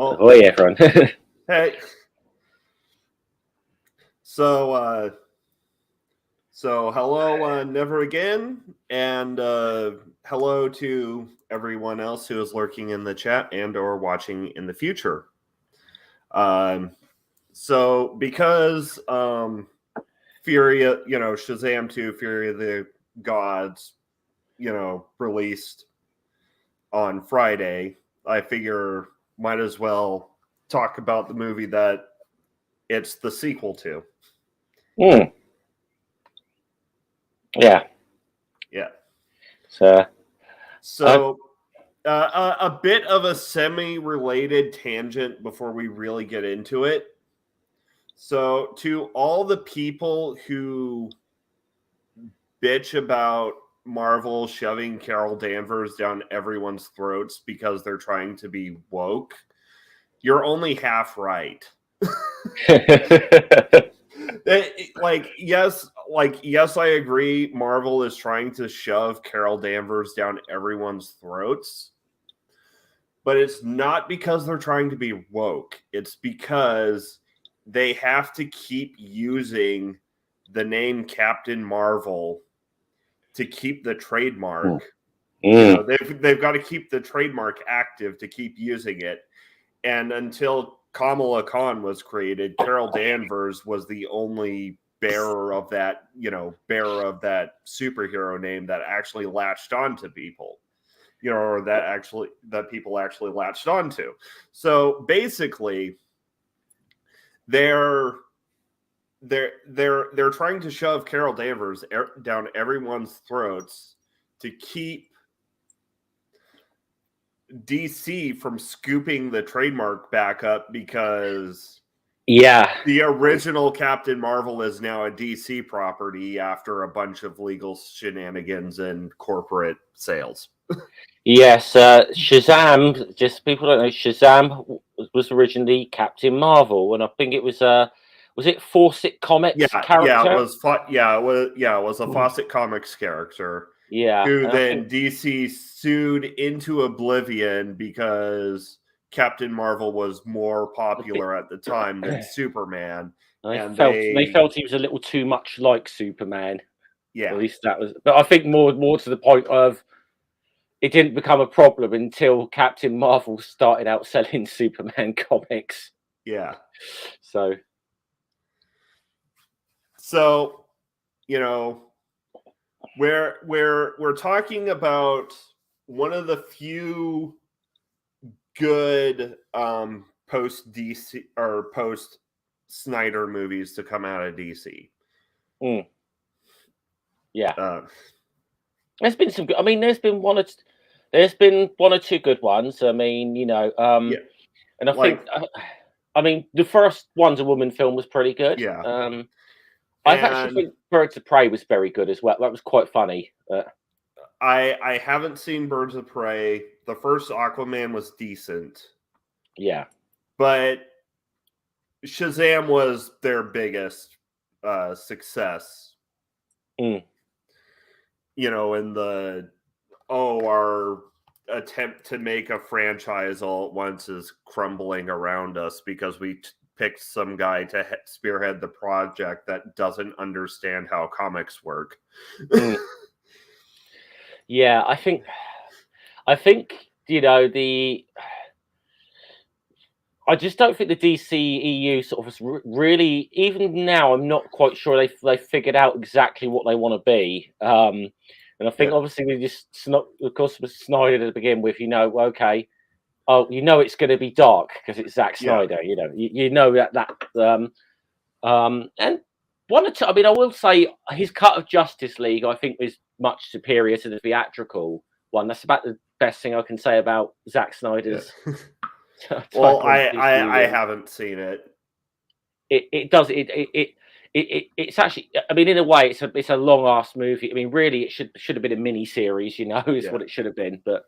Oh yeah, everyone. Hey. So hello, never again, and hello to everyone else who is lurking in the chat and or watching in the future. So because Fury, Shazam 2, Fury of the Gods, released on Friday, I figure might as well talk about the movie that it's the sequel to. Yeah. So a bit of a semi-related tangent before we really get into it. So to all the people who bitch about Marvel shoving Carol Danvers down everyone's throats because they're trying to be woke, you're only half right. Yes, I agree. Marvel is trying to shove Carol Danvers down everyone's throats, but it's not because they're trying to be woke. It's because they have to keep using the name Captain Marvel to keep the trademark. They've got to keep the trademark active to keep using it, and until Kamala Khan was created, Carol Danvers was the only bearer of that superhero name that actually latched onto people, or that people actually latched onto. So basically, they're trying to shove Carol Danvers down everyone's throats to keep DC from scooping the trademark back up, because the original Captain Marvel is now a DC property after a bunch of legal shenanigans and corporate sales. Yes, Shazam, just people don't know, Shazam was originally Captain Marvel, and I think it was it Fawcett Comics character? Yeah, it was a Fawcett Comics character. Yeah. Who then DC sued into oblivion because Captain Marvel was more popular at the time than Superman. They felt he was a little too much like Superman. Yeah. At least that was, but I think more to the point of it didn't become a problem until Captain Marvel started out selling Superman comics. Yeah. So we're talking about one of the few good post DC or post Snyder movies to come out of DC. Yeah. There's been some good. I mean, there's been one or two good ones. I mean, and I think, I mean, the first Wonder Woman film was pretty good. Yeah. I actually think Birds of Prey was very good as well. That was quite funny. I haven't seen Birds of Prey. The first Aquaman was decent. Yeah. But Shazam was their biggest success. In our attempt to make a franchise all at once is crumbling around us because we picked some guy to spearhead the project that doesn't understand how comics work. Yeah, I think I just don't think the DCEU sort of really, even now, I'm not quite sure they figured out exactly what they want to be. And I think obviously we just, of course, with Snyder to begin with, okay, it's going to be dark because it's Zack Snyder, and one or two. I mean, I will say his cut of Justice League, I think, was much superior to the theatrical one. That's about the best thing I can say about Zack Snyder's Well, on I DCU. haven't seen it. It's actually, I mean, in a way, it's a long ass movie. I mean, really, it should have been a mini series, you know, is what it should have been. But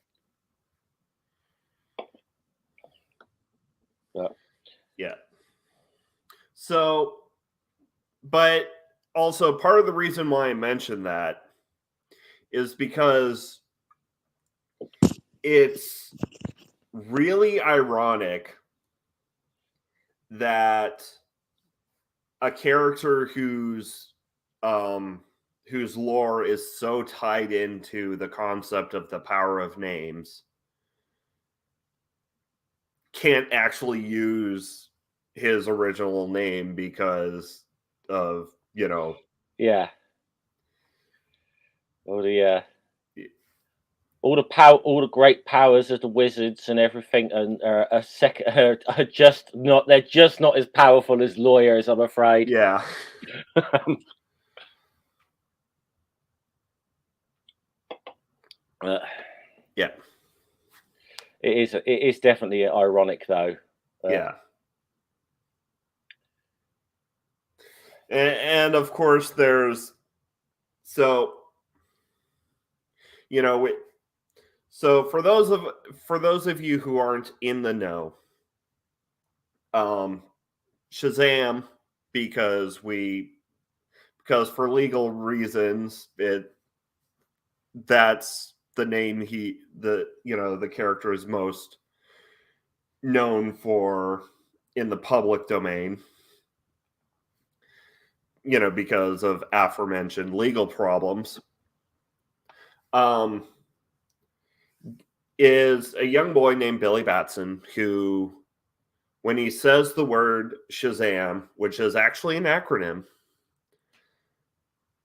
yeah. So, but also part of the reason why I mentioned that is because it's really ironic that a character whose lore is so tied into the concept of the power of names can't actually use his original name because of, you know, yeah, all the all the great powers of the wizards and everything, and are just not. They're just not as powerful as lawyers, I'm afraid. yeah. Yeah. It is definitely ironic, though. Yeah. And of course there's, so, you know, so for those of you who aren't in the know, Shazam, because for legal reasons, that's the name the character is most known for in the public domain, because of aforementioned legal problems, is a young boy named Billy Batson who, when he says the word Shazam, which is actually an acronym,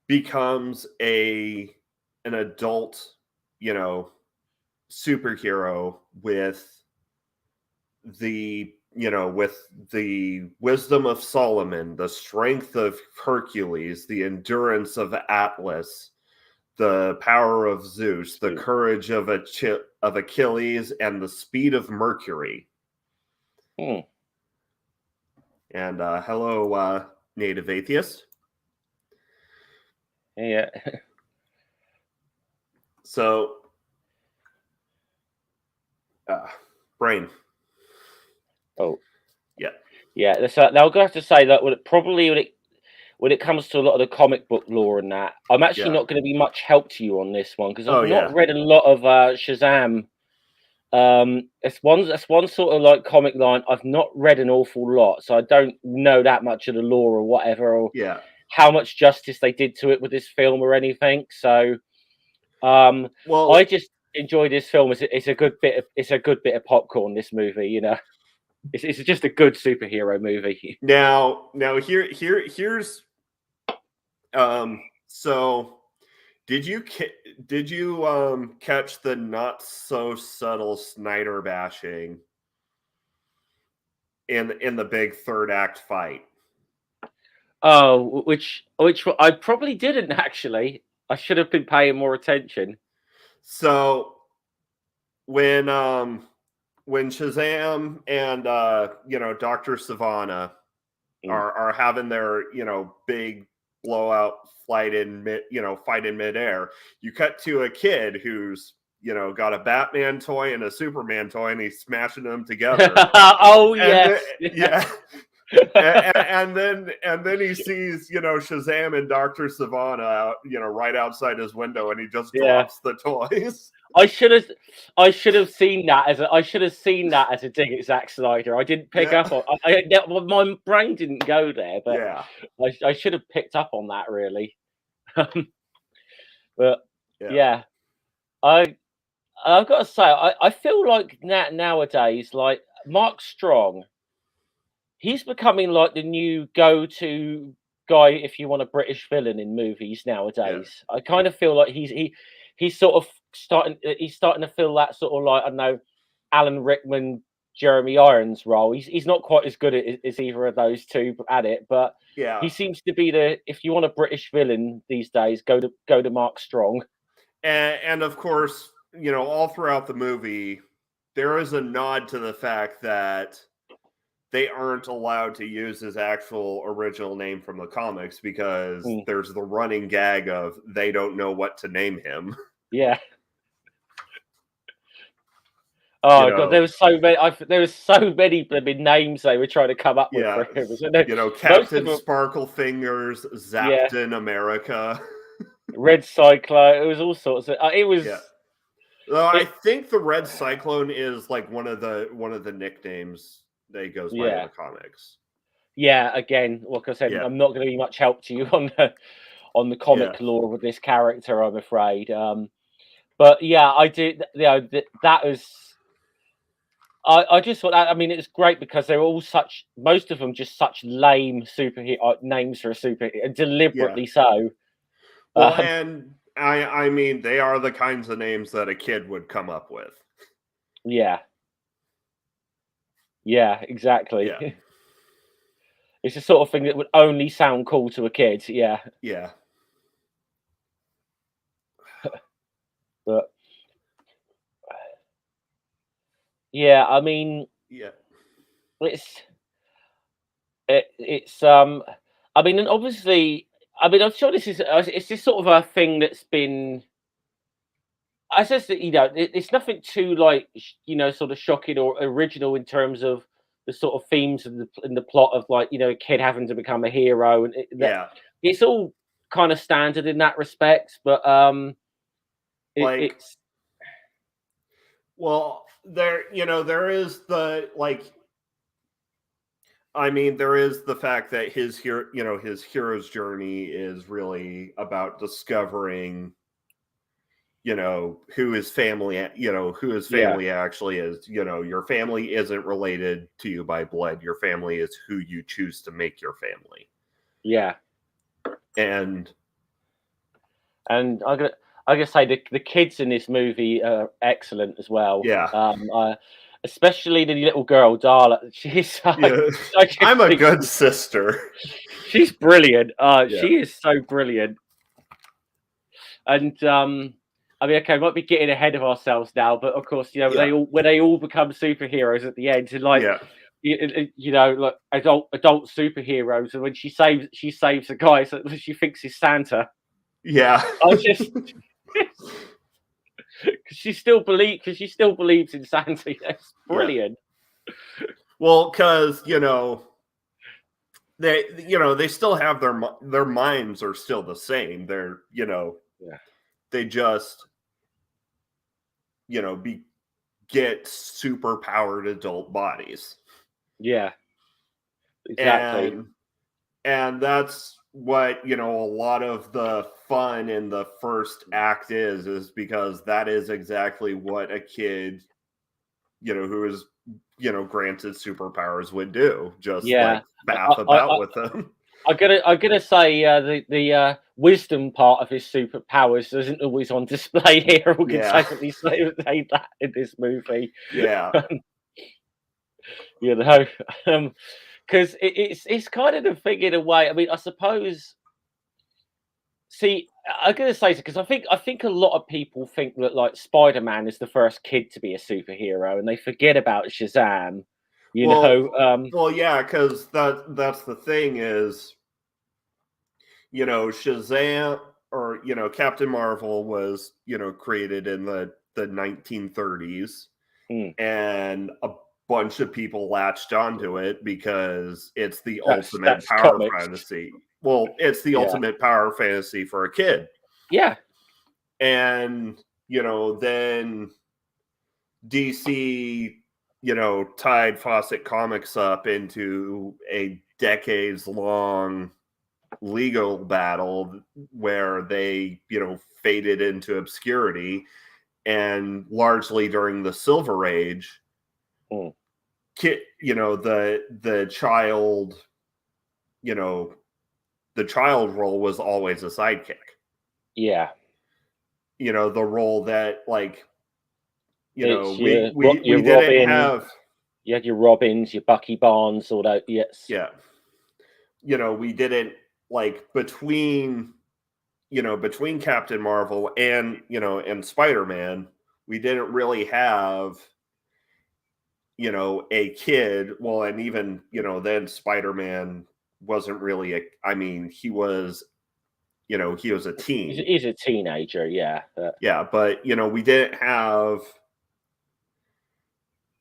becomes an adult, superhero with the wisdom of Solomon, the strength of Hercules, the endurance of Atlas, the power of Zeus, the courage of Achilles, and the speed of Mercury. Hmm. And hello, native atheist. Yeah. So, brain. Oh, Yeah. yeah. So now I'm going to have to say that when it comes to a lot of the comic book lore and that, I'm actually not going to be much help to you on this one because I've not read a lot of Shazam. It's one sort of like comic line I've not read an awful lot, so I don't know that much of the lore or whatever, or how much justice they did to it with this film or anything. So, well, I just enjoy this film. It's a good bit of popcorn. This movie, it's just a good superhero movie. Now here's so did you catch the not so subtle Snyder bashing in the big third act fight? Oh, which I probably didn't actually. I should have been paying more attention. So when Shazam and Dr. Savannah are having their big blowout fight in midair, you cut to a kid who's got a Batman toy and a Superman toy, and he's smashing them together. Oh and yes, and then he sees Shazam and Dr. Savannah out, right outside his window, and he just drops the toys. I should have seen that as a dig at Zack Snyder. I didn't pick up on. My brain didn't go there, but I should have picked up on that really. But I've got to say, I feel like nowadays, like Mark Strong, he's becoming like the new go-to guy if you want a British villain in movies nowadays. I kind of feel like he's sort of starting to feel that sort of, like, I don't know, Alan Rickman, Jeremy Irons role. He's not quite as good as either of those two at it, but he seems to be if you want a British villain these days, go to Mark Strong. And of course, all throughout the movie, there is a nod to the fact that they aren't allowed to use his actual original name from the comics because there's the running gag of they don't know what to name him. Yeah. Oh god, there was so many. There was so many blooming names they were trying to come up with for him. Captain Sparklefingers, Zapton America, Red Cyclone. It was all sorts of. It was. Yeah. I think the Red Cyclone is like one of the nicknames that he goes by in the comics. Yeah, again, like I said, I'm not going to be much help to you on the comic lore with this character, I'm afraid. But yeah, I did. You know, that was. I just thought that. I mean, it's great because they're all most of them just such lame superhero names for a superhero, deliberately so. Well, and I mean, they are the kinds of names that a kid would come up with. Yeah. Yeah, exactly. Yeah. It's the sort of thing that would only sound cool to a kid. Yeah. Yeah. But yeah, I mean, it's I mean, and obviously, I mean, I'm sure this is it's just sort of a thing that's been. I says that it's nothing too like sort of shocking or original in terms of the sort of themes in the plot of like a kid having to become a hero and it's all kind of standard in that respect, but it's well there is the like. I mean, there is the fact that his hero's journey is really about discovering, who his family actually is. Your family isn't related to you by blood. Your family is who you choose to make your family. Yeah. And I'm gonna say the kids in this movie are excellent as well. Yeah. Especially the little girl, Darla. She's I'm a good sister. She's brilliant. She is so brilliant. And I mean, okay, might be getting ahead of ourselves now, but of course, when they all become superheroes at the end, and like like adult superheroes, and when she saves the guy that she thinks is Santa. Yeah. I just because she still believes in Santa. That's brilliant. Well, because they still have their minds are still the same. They're they just get super powered adult bodies. Yeah, exactly. And that's what a lot of the fun in the first act is because that is exactly what a kid who is granted superpowers would do, just like faff about with them. I'm gonna say the wisdom part of his superpowers isn't always on display here. We can safely say that in this movie. Yeah. Because it's kind of the thing in a way. I mean, I suppose. See, I'm gonna say because I think a lot of people think that like Spider-Man is the first kid to be a superhero, and they forget about Shazam. Well, yeah, because that's the thing is, Shazam or Captain Marvel was created in the 1930s, and a bunch of people latched onto it because it's the ultimate power fantasy. Well, it's the ultimate power fantasy for a kid. Yeah. And, then DC, tied Fawcett Comics up into a decades-long legal battle where they, faded into obscurity. And largely during the Silver Age, the child, the child role was always a sidekick. Yeah. The role that like, we didn't have. You had your Robins, your Bucky Barnes, all that. Yes. Yeah. We didn't like between Captain Marvel and, and Spider-Man, we didn't really have, you know, a kid. Well, and even, you know, then Spider-Man wasn't really I mean, he was, you know, he was a teen. He's a teenager, yeah. Yeah, but you know, we didn't have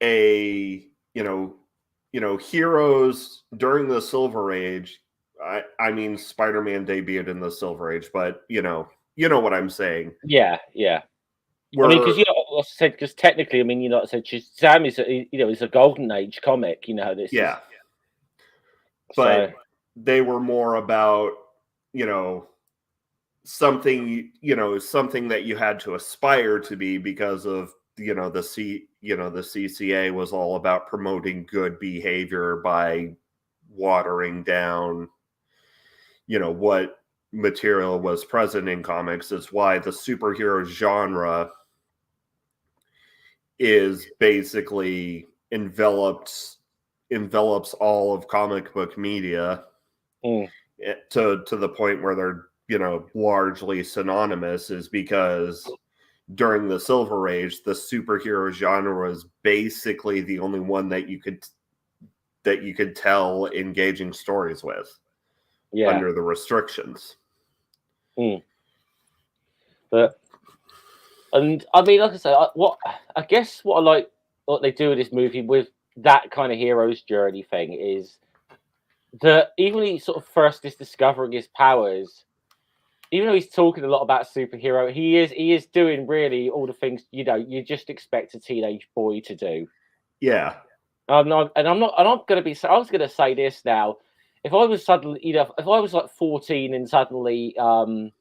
a, you know, heroes during the Silver Age. I mean, Spider-Man debuted in the Silver Age, but you know what I'm saying. Yeah. I mean, because like I said, because technically, I mean, you know, like I said, Shazam is is a golden age comic. You know, this is but so. they were more about, you know, something, you know, something that you had to aspire to be because of, you know, the CCA was all about promoting good behavior by watering down, you know, what material was present in comics. Is why the superhero genre is basically envelops all of comic book media to the point where they're, you know, largely synonymous, is because during the Silver Age, the superhero genre was basically the only one that you could tell engaging stories with, under the restrictions. But, and I mean, like I say, I guess what I like what they do with this movie with that kind of hero's journey thing is that even when he sort of first is discovering his powers, even though he's talking a lot about superhero, he is doing really all the things, you know, you just expect a teenage boy to do. Yeah. I'm not going to be. I was going to say this now. If I was suddenly, you know, if I was like 14 and suddenly, you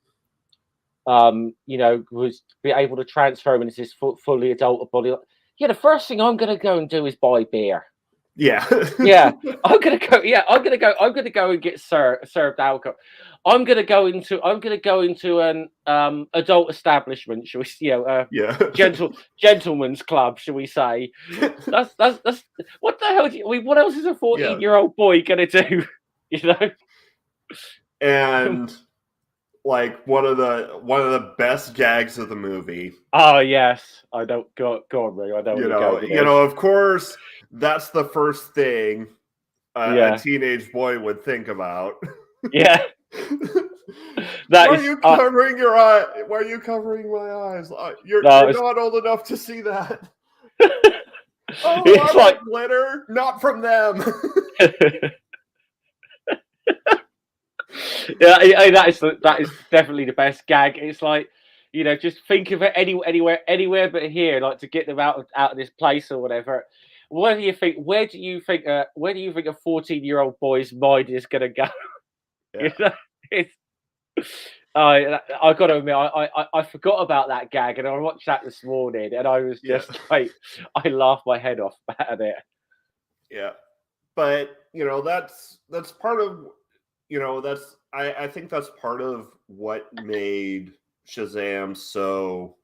know, was be able to transform into this fully adult body, yeah, the first thing I'm going to go and do is buy beer. Yeah. Yeah, I'm gonna go. Yeah, I'm gonna go and get served alcohol. I'm gonna go into an adult establishment, shall we? You know, gentleman's club, shall we say? That's what the hell? What else is a 14-year-old boy gonna do? You know. And like one of the best gags of the movie. Oh yes, I don't go on, Ray. I don't. You know, of course, that's the first thing a teenage boy would think about. Yeah. Why are you covering your eye? Why are you covering my eyes? You're not old enough to see that. Oh, it's like glitter, not from them. Yeah, that is definitely the best gag. It's like, you know, just think of it anywhere but here, like to get them out of this place or whatever. Where do you think a 14-year-old boy's mind is going to go? Yeah. You know, I got to admit, I forgot about that gag, and I watched that this morning, and I was just like, I laughed my head off at it. Yeah, but you know, that's part of, you know, I think that's part of what made Shazam so,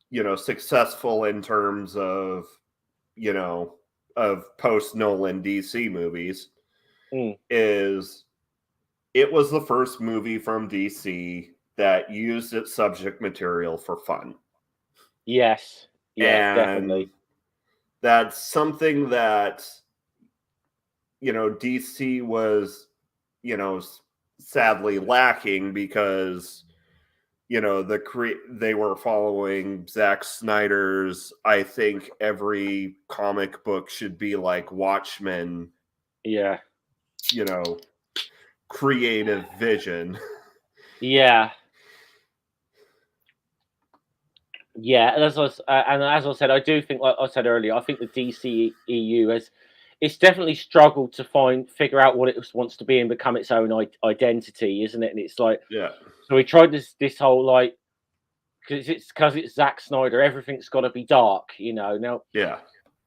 you know, successful in terms of, you know, of post Nolan DC movies, is it was the first movie from DC that used its subject material for fun. Yes, and definitely. That's something that, you know, DC was, you know, sadly lacking, because, you know, they were following Zack Snyder's, I think every comic book should be like Watchmen. Yeah. You know, creative vision. Yeah. Yeah, and as I said, I do think, like I said earlier, I think the DCEU it's definitely struggled to figure out what it wants to be and become its own identity, isn't it? And it's like, so we tried this whole, like, because it's Zack Snyder, everything's got to be dark, you know. Now,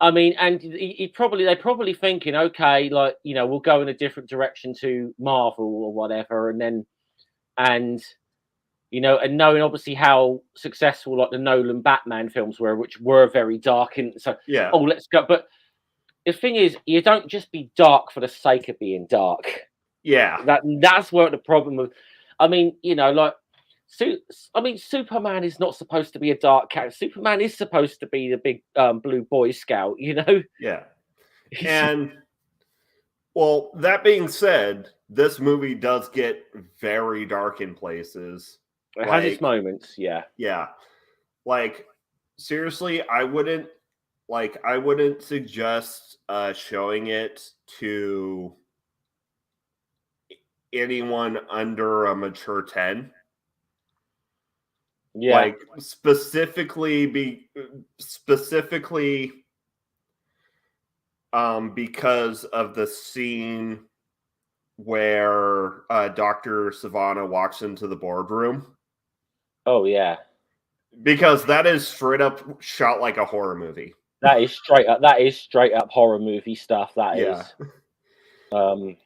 I mean, and they're probably thinking, okay, like, you know, we'll go in a different direction to Marvel or whatever, and you know, and knowing obviously how successful like the Nolan Batman films were, which were very dark, and so let's go. But the thing is, you don't just be dark for the sake of being dark. Yeah, That's where the problem with. I mean, you know, like I mean, Superman is not supposed to be a dark character. Superman is supposed to be the big blue Boy Scout, you know? Yeah. And, well, that being said, this movie does get very dark in places. It has its moments, yeah. Yeah. Like, seriously, I wouldn't suggest showing it to anyone under a mature 10. Yeah. Like, specifically because of the scene where Dr. Savannah walks into the boardroom. Oh, yeah. Because that is straight up shot like a horror movie. That is straight up horror movie stuff. That Yeah. is.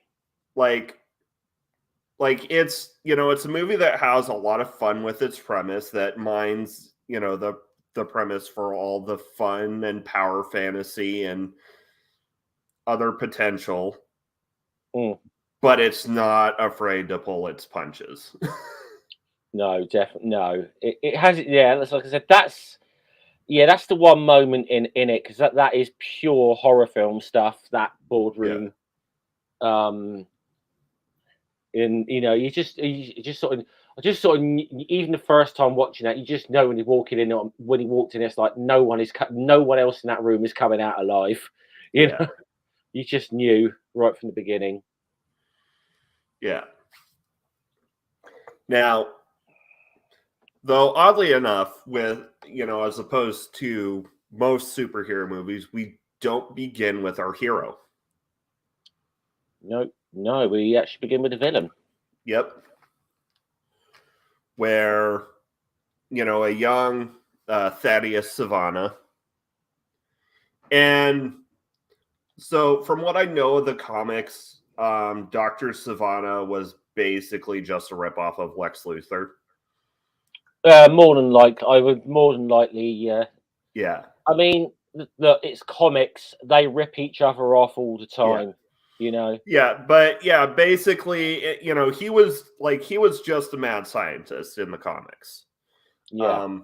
Like it's, it's a movie that has a lot of fun with its premise, that mines, the premise for all the fun and power fantasy and other potential. But it's not afraid to pull its punches. No, definitely no. It has it. Yeah, that's like I said. That's the one moment in it, because that is pure horror film stuff. That boardroom. Yeah. And you just sort of even the first time watching that, you just know when he walked in, it's like no one else in that room is coming out alive. You know, you just knew right from the beginning. Yeah. Now, though, oddly enough, with, as opposed to most superhero movies, we don't begin with our hero. No, we actually begin with the villain. Yep. Where, a young Thaddeus Savannah. And so, from what I know of the comics, Dr. Savannah was basically just a ripoff of Lex Luthor. I would more than likely. Yeah. I mean, it's comics; they rip each other off all the time. Yeah, but basically, he was just a mad scientist in the comics. Yeah.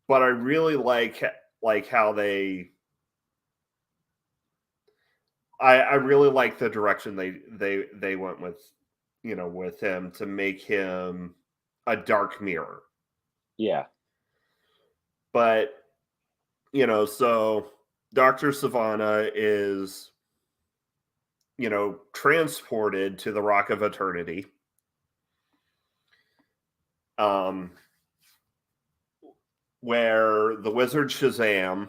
But I really like how they. I really like the direction they went with, with him, to make him a dark mirror. Yeah. But, so Dr. Savannah is, transported to the Rock of Eternity. Where the wizard SHAZAM,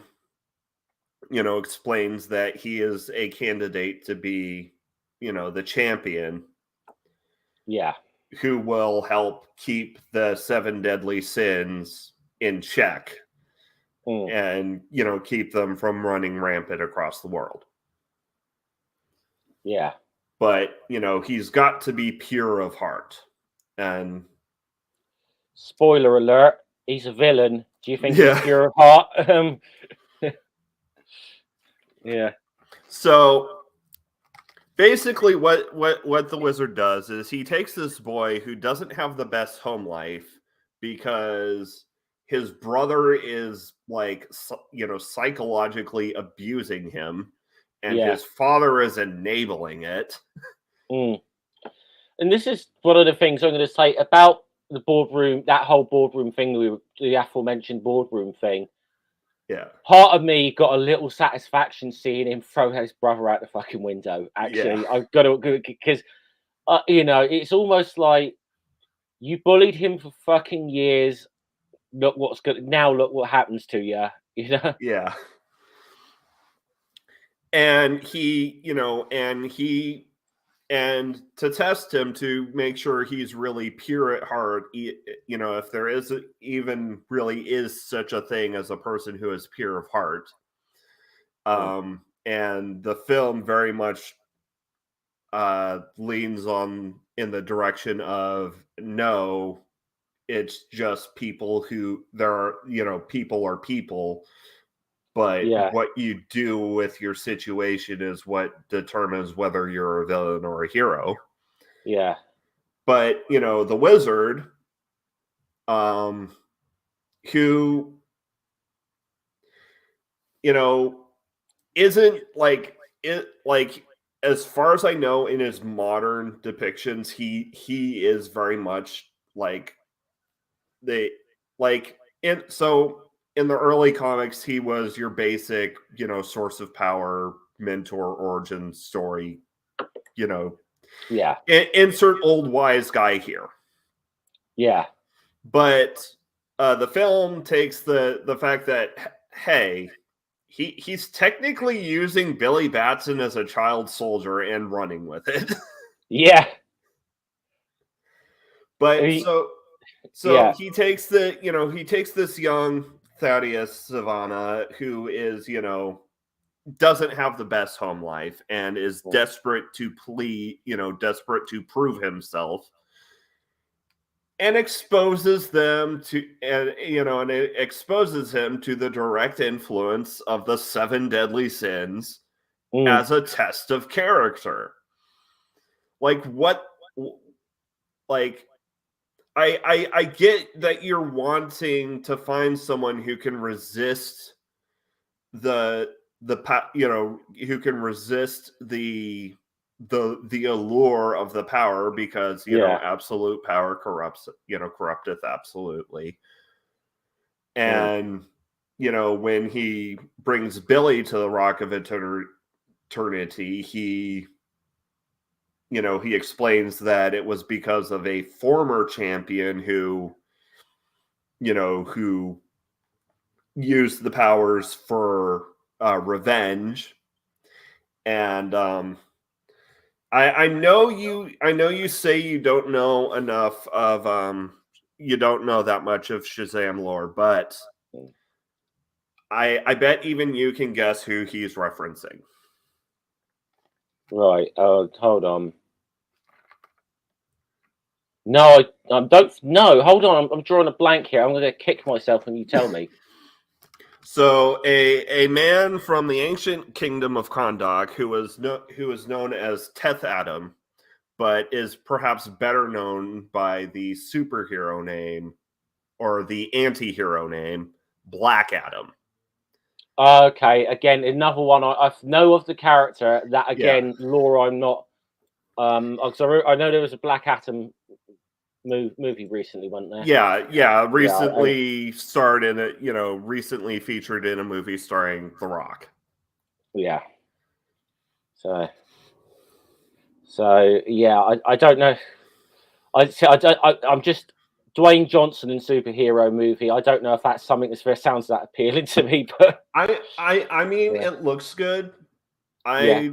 explains that he is a candidate to be, the champion. Yeah. Who will help keep the 7 deadly sins in check. And, keep them from running rampant across the world. Yeah. But, he's got to be pure of heart. And spoiler alert, he's a villain. Do you think he's pure of heart? Yeah. So basically what the wizard does is he takes this boy who doesn't have the best home life because his brother is psychologically abusing him, and his father is enabling it. And this is one of the things I'm going to say about the boardroom, that whole boardroom thing, the aforementioned boardroom thing. Yeah. Part of me got a little satisfaction seeing him throw his brother out the fucking window. Actually, I've got to, because it's almost like you bullied him for fucking years. Look what's good now. Look what happens to you. Yeah. And and to test him, to make sure he's really pure at heart, if there is even really is such a thing as a person who is pure of heart. And the film very much leans in the direction of, no, it's just people who people are people. But what you do with your situation is what determines whether you're a villain or a hero. Yeah. But, the wizard, who, you know, isn't like it like as far as I know in his modern depictions, he is very much like they like in so in the early comics he was your basic, source of power, mentor, origin story, you know, Yeah. insert old wise guy here. Yeah. But the film takes the fact that, hey, he's technically using Billy Batson as a child soldier and running with it. Yeah. But He- so yeah. he takes he takes this young Thaddeus Savannah who is, doesn't have the best home life and is desperate to desperate to prove himself, and exposes them to, and it exposes him to the direct influence of the 7 deadly sins Mm. as a test of character. Like what, like I get that you're wanting to find someone who can resist who can resist the allure of the power, because Yeah. absolute power corrupteth absolutely. And when he brings Billy to the Rock of Eternity, he explains that it was because of a former champion who used the powers for revenge. And I know you say you don't know enough of you don't know that much of Shazam lore, but I bet even you can guess who he's referencing. Right. Hold on. No, I don't. No, hold on. I'm drawing a blank here. I'm going to kick myself when you tell me. So a man from the ancient kingdom of Kondak who is known as Teth Adam, but is perhaps better known by the superhero name or the anti-hero name Black Adam. Okay. Again, another one. I know of the character. That again, lore. I'm not. I know there was a Black Adam movie recently, wasn't there? Yeah. Recently starred in it. Recently featured in a movie starring The Rock. Yeah. So yeah, I don't know. I'm just Dwayne Johnson in superhero movie. I don't know if that's something that sounds that appealing to me, but I mean, yeah. it looks good. Yeah.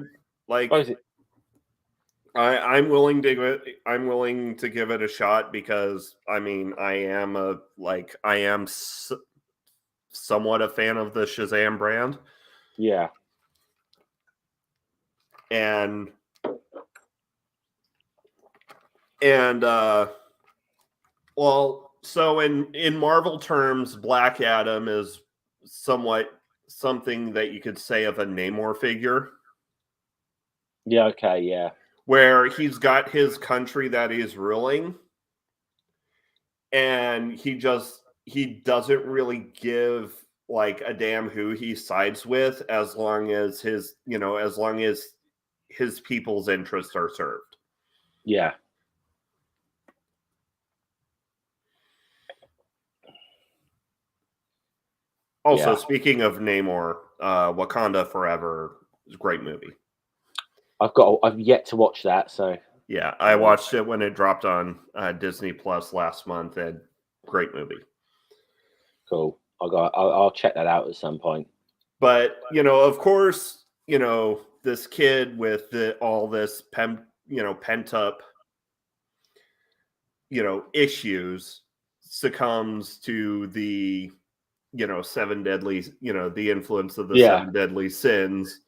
I'm willing to give it a shot, because I mean I am somewhat a fan of the Shazam brand. Yeah. And well, so in Marvel terms, Black Adam is somewhat something that you could say of a Namor figure. Yeah. Okay. Yeah. Where he's got his country that he's ruling, and he doesn't really give like a damn who he sides with, as long as his people's interests are served. Yeah. Also, Yeah. speaking of Namor, Wakanda Forever is a great movie. I've yet to watch that, so yeah, I watched it when it dropped on Disney Plus last month, and great movie. Cool. I'll check that out at some point. But of course, this kid with all this pent up issues succumbs to the 7 deadly, the influence of the 7 deadly sins.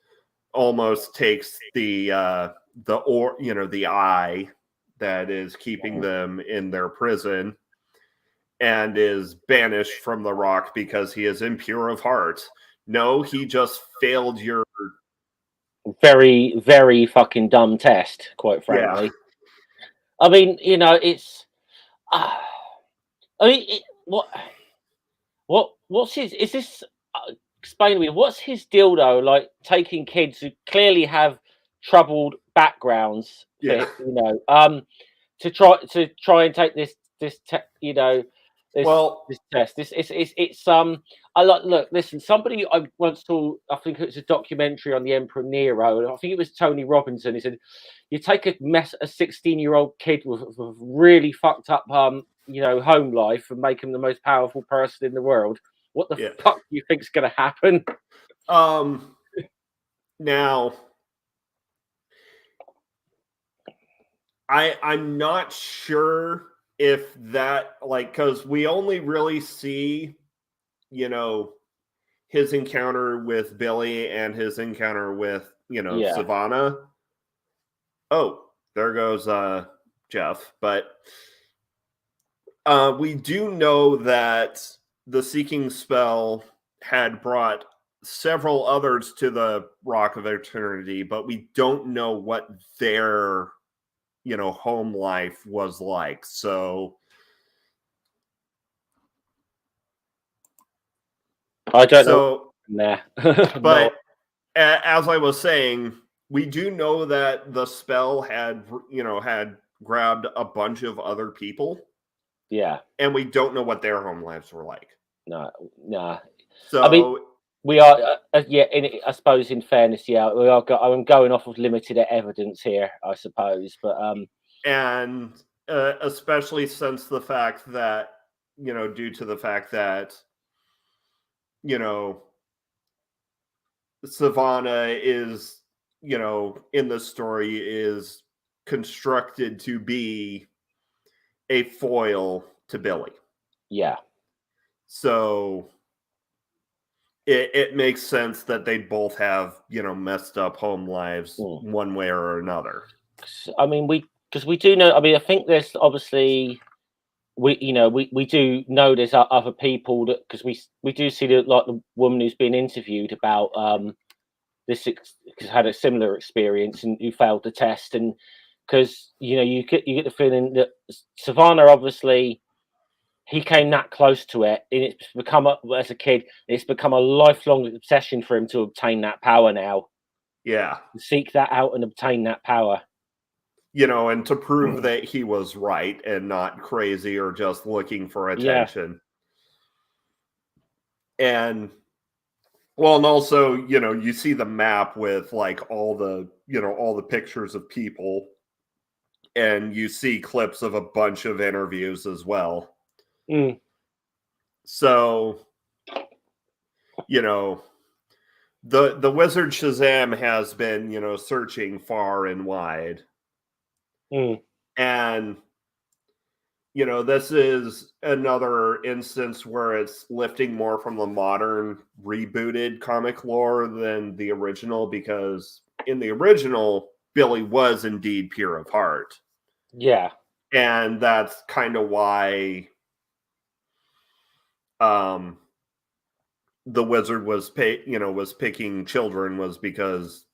Almost takes the eye that is keeping them in their prison, and is banished from the Rock because he is impure of heart. No, he just failed your very, very fucking dumb test, quite frankly. Yeah. I mean, it's I mean, what's his? Is this? Explain to me. What's his deal though? Like taking kids who clearly have troubled backgrounds, Yeah. to try and take this Well, this test. It's I like look listen. Somebody I once saw. I think it was a documentary on the Emperor Nero, and I think it was Tony Robinson. He said, "You take a 16-year-old kid with really fucked up home life and make him the most powerful person in the world. What the yeah. fuck do you think's going to happen?" Now I'm not sure if that, like, because we only really see, his encounter with Billy and his encounter with, Yeah, Savannah. Oh, there goes Jeff. But we do know that the Seeking spell had brought several others to the Rock of Eternity, but we don't know what their home life was like. So I don't know. so Nah, but no. as I was saying, we do know that the spell had grabbed a bunch of other people, Yeah, and we don't know what their home lives were like. no, nah. I mean, So we are, yeah. I suppose, in fairness, yeah, we are. I'm going off of limited evidence here, I suppose, but and especially since the fact that due to the fact that you know Savannah is in the story is constructed to be a foil to Billy. yeah, So it makes sense that they both have, messed up home lives one way or another. I mean, because we do know. I mean, I think there's obviously we do know there's other people that, because we do see the woman who's been interviewed about had a similar experience and who failed the test, and because you get the feeling that Savannah, obviously, he came that close to it, and it's become as a kid, it's become a lifelong obsession for him to obtain that power now, Yeah. to seek that out and obtain that power. And to prove that he was right and not crazy or just looking for attention. Yeah. And also, you see the map with like all the pictures of people, and you see clips of a bunch of interviews as well. So, the wizard Shazam has been, searching far and wide. And, this is another instance where it's lifting more from the modern rebooted comic lore than the original, because in the original, Billy was indeed pure of heart. Yeah. And that's kind of why the wizard was picking children, was because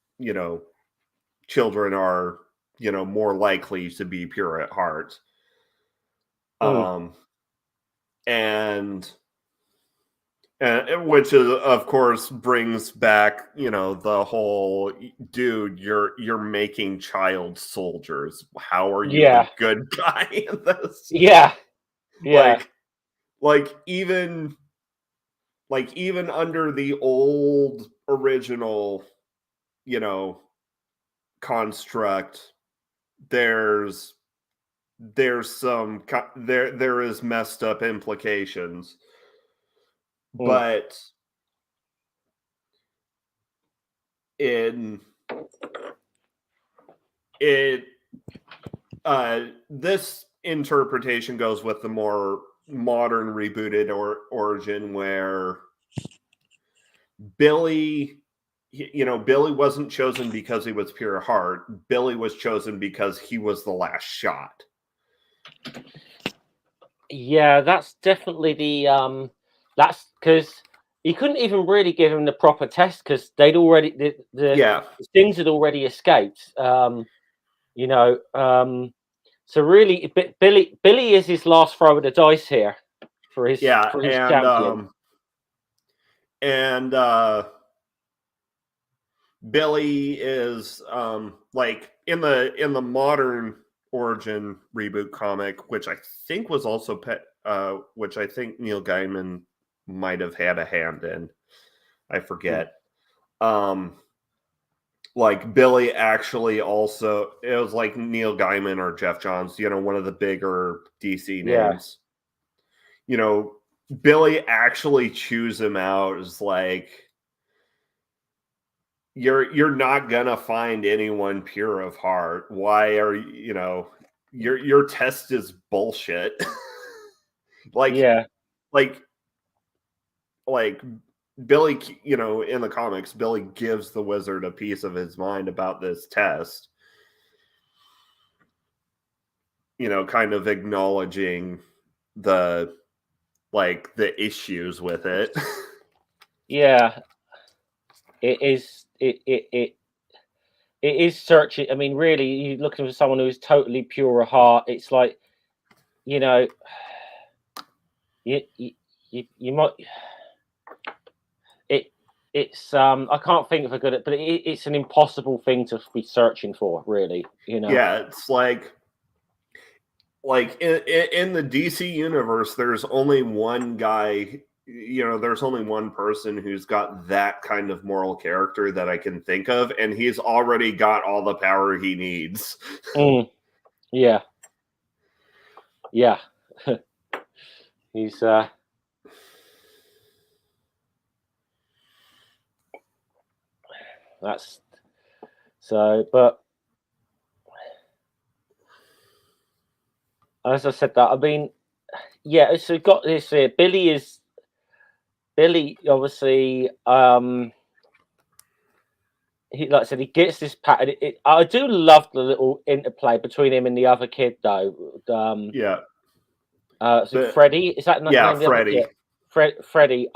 children are more likely to be pure at heart. And which is, of course, brings back the whole, dude, you're making child soldiers, how are you the good guy in this? Like even under the old original construct, there is messed up implications, but in this interpretation goes with the more modern rebooted origin, where Billy wasn't chosen because he was pure heart. Billy was chosen because he was the last shot. Yeah, that's definitely the that's because he couldn't even really give him the proper test, because they'd already the things had already escaped. So really, Billy is his last throw of the dice here. for his and champion. Billy is like in the modern Origin reboot comic, which I think was also which I think Neil Gaiman might have had a hand in. I forget. Like Billy actually also, it was like Neil Gaiman or Jeff Johns, one of the bigger DC names. Billy actually chews him out as like, you're not gonna find anyone pure of heart. Why are your test is bullshit. like Billy, in the comics, Billy gives the wizard a piece of his mind about this test. Kind of acknowledging the issues with it. Yeah. It is searching. I mean, really, you're looking for someone who is totally pure of heart. It's like, you might. It's I can't think of a good, but it's an impossible thing to be searching for, really. Yeah, it's like in the DC universe, there's only one guy. There's only one person who's got that kind of moral character that I can think of, and he's already got all the power he needs. Yeah. He's that's so, but as I said that, I mean, yeah, so we've got this here. Billy, obviously, he, like I said, he gets this pattern. I do love the little interplay between him and the other kid, though. Yeah. So Freddie, is that the name of the Freddie. other kid? Freddie.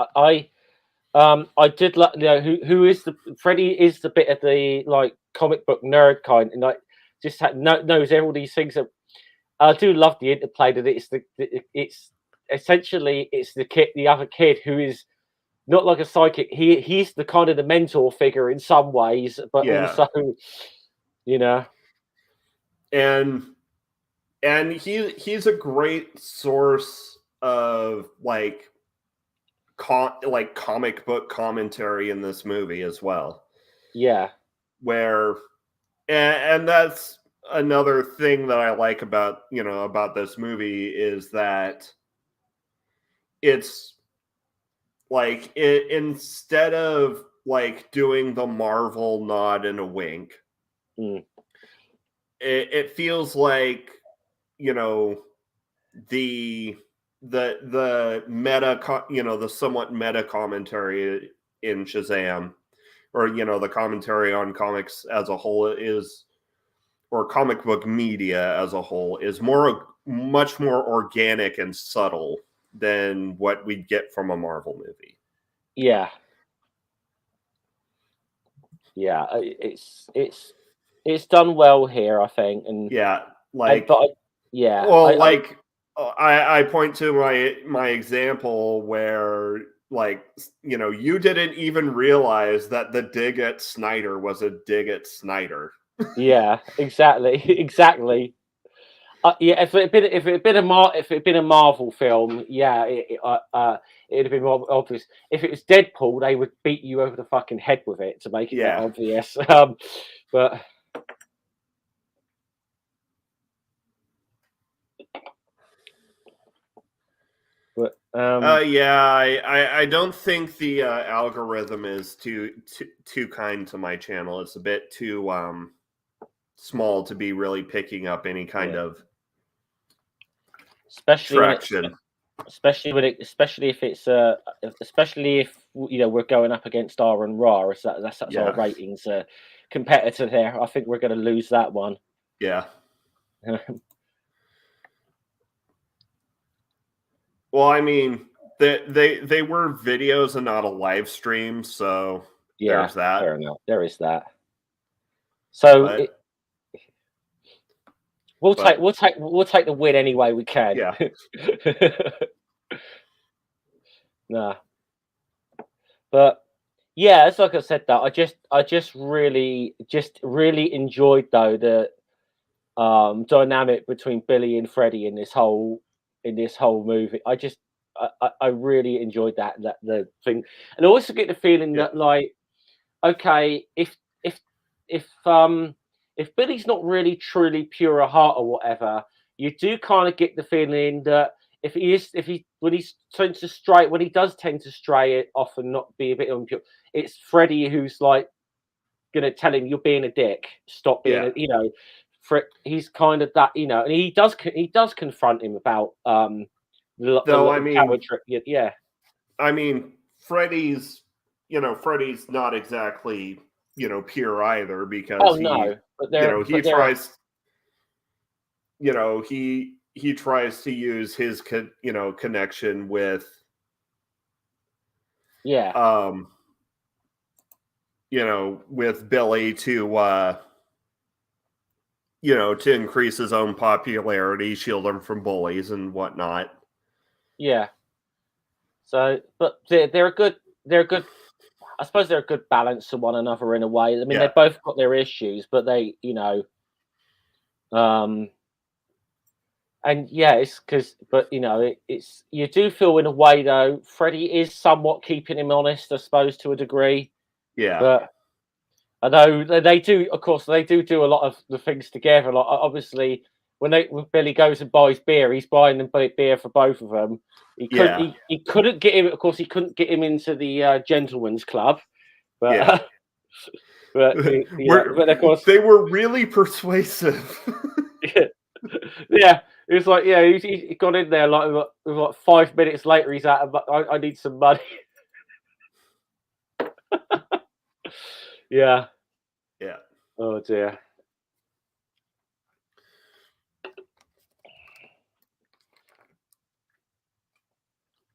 I did like, who is the Freddie is the bit of the like comic book nerd kind, and like just knows all these things. I do love the interplay that it's essentially it's the other kid who is not like a psychic. He's the kind of the mentor figure in some ways, but also, and he's a great source of like comic book commentary in this movie as well. Yeah. Where and that's another thing that I like about this movie is that it's like instead of like doing the Marvel nod and a wink, it feels like the meta, the somewhat meta commentary in Shazam, or the commentary on comics as a whole or comic book media as a whole is much more organic and subtle than what we get from a Marvel movie. Yeah. It's done well here, I think, and I point to my example where you didn't even realize that the dig at Snyder was a dig at Snyder. Yeah, exactly. If it had been a Marvel film, it'd have been more obvious. If it was Deadpool, they would beat you over the fucking head with it to make it that obvious. But I don't think the algorithm is too kind to my channel. It's a bit too small to be really picking up any kind of traction. Especially if we're going up against R and Raw, that's our ratings competitor there. I think we're going to lose that one. Yeah. Well, I mean, they were videos and not a live stream, so there's that. Fair enough. There is that. So we'll take the win any way we can. Yeah. Nah. But yeah, it's like I said that I just really enjoyed though the dynamic between Billy and Freddie in this whole movie. I really enjoyed that the thing, and I also get the feeling Yeah. that like okay, if if Billy's not really truly pure of heart or whatever, you do kind of get the feeling that if he when he tends to stray when he does tend to stray it off and not be a bit impure, it's Freddie who's like gonna tell him you're being a dick, stop being Yeah. a he's kind of that and he does confront him about the Though little power trip. Yeah. I mean, Freddy's not exactly, pure either Oh because no, but he tries, he tries to use his connection with yeah. with Billy to increase his own popularity, shield him from bullies and whatnot. Yeah. So, but they're a good. I suppose they're a good balance to one another in a way. I mean, they Yeah. both got their issues, but and yeah, it's because, but it's you do feel in a way though, Freddie is somewhat keeping him honest, I suppose, to a degree. Yeah. But I know they do, of course, they do a lot of the things together. Like obviously, when Billy goes and buys beer, he's buying them beer for both of them. Yeah. He couldn't get him. Of course, he couldn't get him into the gentleman's club, but Yeah. but of course, They were really persuasive. yeah. It was like he got in there like 5 minutes later. He's out. I need some money. Yeah. Yeah. Oh dear.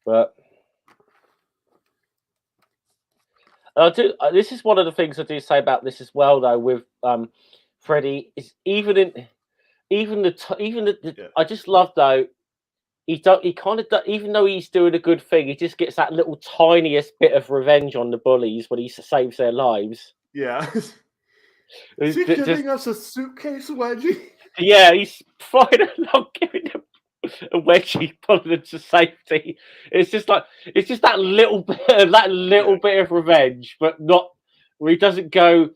But this is one of the things I do say about this as well, though. With Freddie, is I just love though. He kind of even though he's doing a good thing, he just gets that little tiniest bit of revenge on the bullies when he saves their lives. Yeah. Is he giving us a suitcase wedgie? Yeah, he's flying along, giving them a wedgie, pulling them to safety. It's just that little bit of revenge, but not where he doesn't go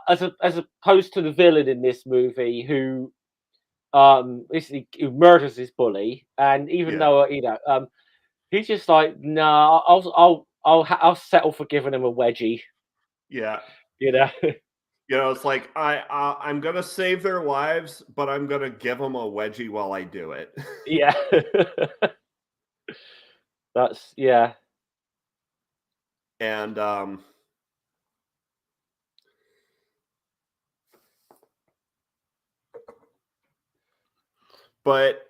as opposed to the villain in this movie who basically who murders his bully, and even though he's just like, nah, I'll settle for giving him a wedgie. Yeah. You know, It's like I'm gonna save their lives, but I'm gonna give them a wedgie while I do it. yeah. That's And but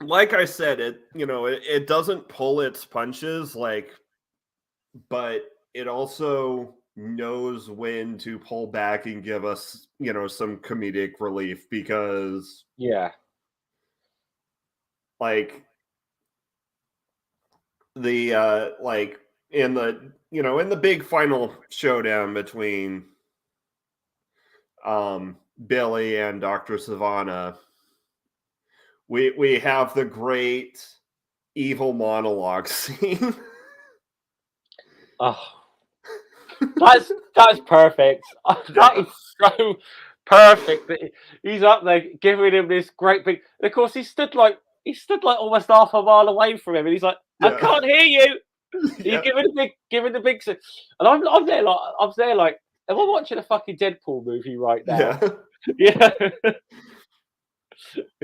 like I said, it doesn't pull its punches, but it also knows when to pull back and give us, some comedic relief because yeah. like the like in the big final showdown between Billy and Dr. Savannah, we have the great evil monologue scene. Oh, that's perfect. That is so perfect. He's up there giving him this great big. And of course, he stood like almost half a mile away from him, and he's like, "I Yeah. can't hear you." Yeah. He's giving the big. And I'm there like, am I watching a fucking Deadpool movie right now? Yeah. Yeah.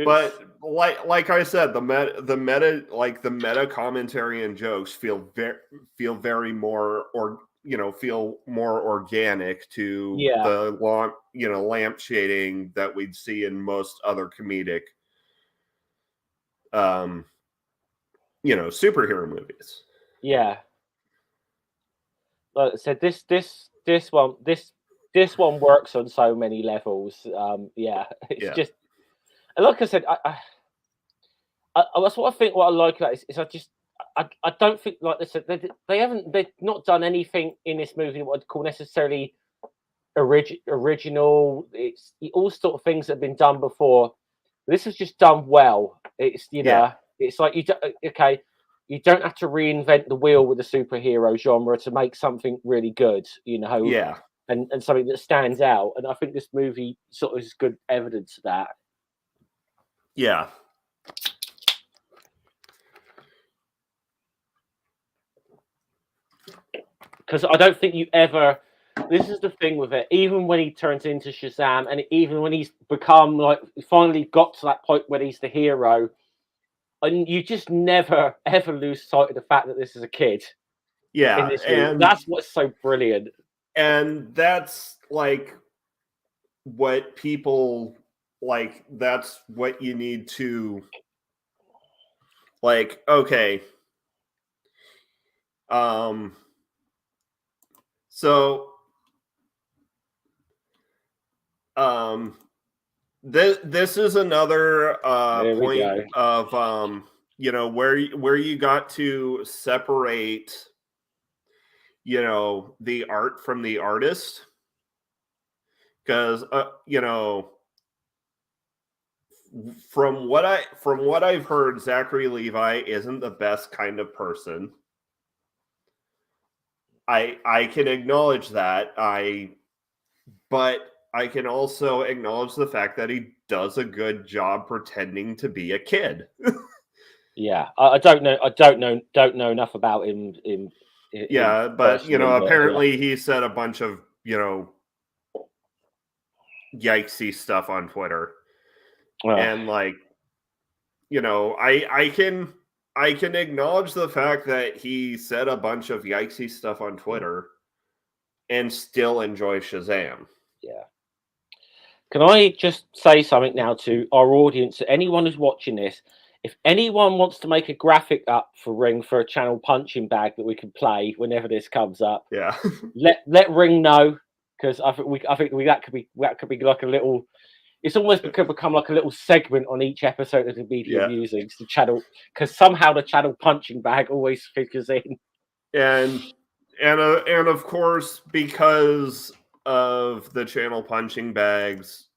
But like I said, the meta commentary and jokes feel very more feel more organic to Yeah. the lamp shading that we'd see in most other comedic superhero movies. Yeah. Like I said, this one works on so many levels. Yeah, it's Yeah. just And like I said, that's what I think. What I like about it is I don't think, like I said, they've not done anything in this movie what I'd call necessarily original. It's all sort of things that have been done before. This is just done well. It's it's like okay, you don't have to reinvent the wheel with the superhero genre to make something really good, Yeah. and something that stands out. And I think this movie sort of is good evidence of that. Yeah. Because I don't think you ever. This is the thing with it. Even when he turns into Shazam, and even when he's become finally got to that point where he's the hero, and you just never ever lose sight of the fact that this is a kid. Yeah, In this movie. That's what's so brilliant. And that's like what people like. That's what you need to like. Okay. So this is another point of where you got to separate the art from the artist, because from what I've heard, Zachary Levi isn't the best kind of person. I can acknowledge that. But I can also acknowledge the fact that he does a good job pretending to be a kid. Yeah, I don't know enough about him. Yeah, but apparently he said a bunch of yikesy stuff on Twitter, and I can acknowledge the fact that he said a bunch of yikesy stuff on Twitter and still enjoy Shazam. Yeah. Can I just say something now to our audience, anyone who's watching this? If anyone wants to make a graphic up for Ring for a channel punching bag that we can play whenever this comes up, yeah, let Ring know, because I think that could be like a little. It's almost could become like a little segment on each episode of the Media Musings, the channel, because somehow the channel punching bag always figures in. And of course, because of the channel punching bags,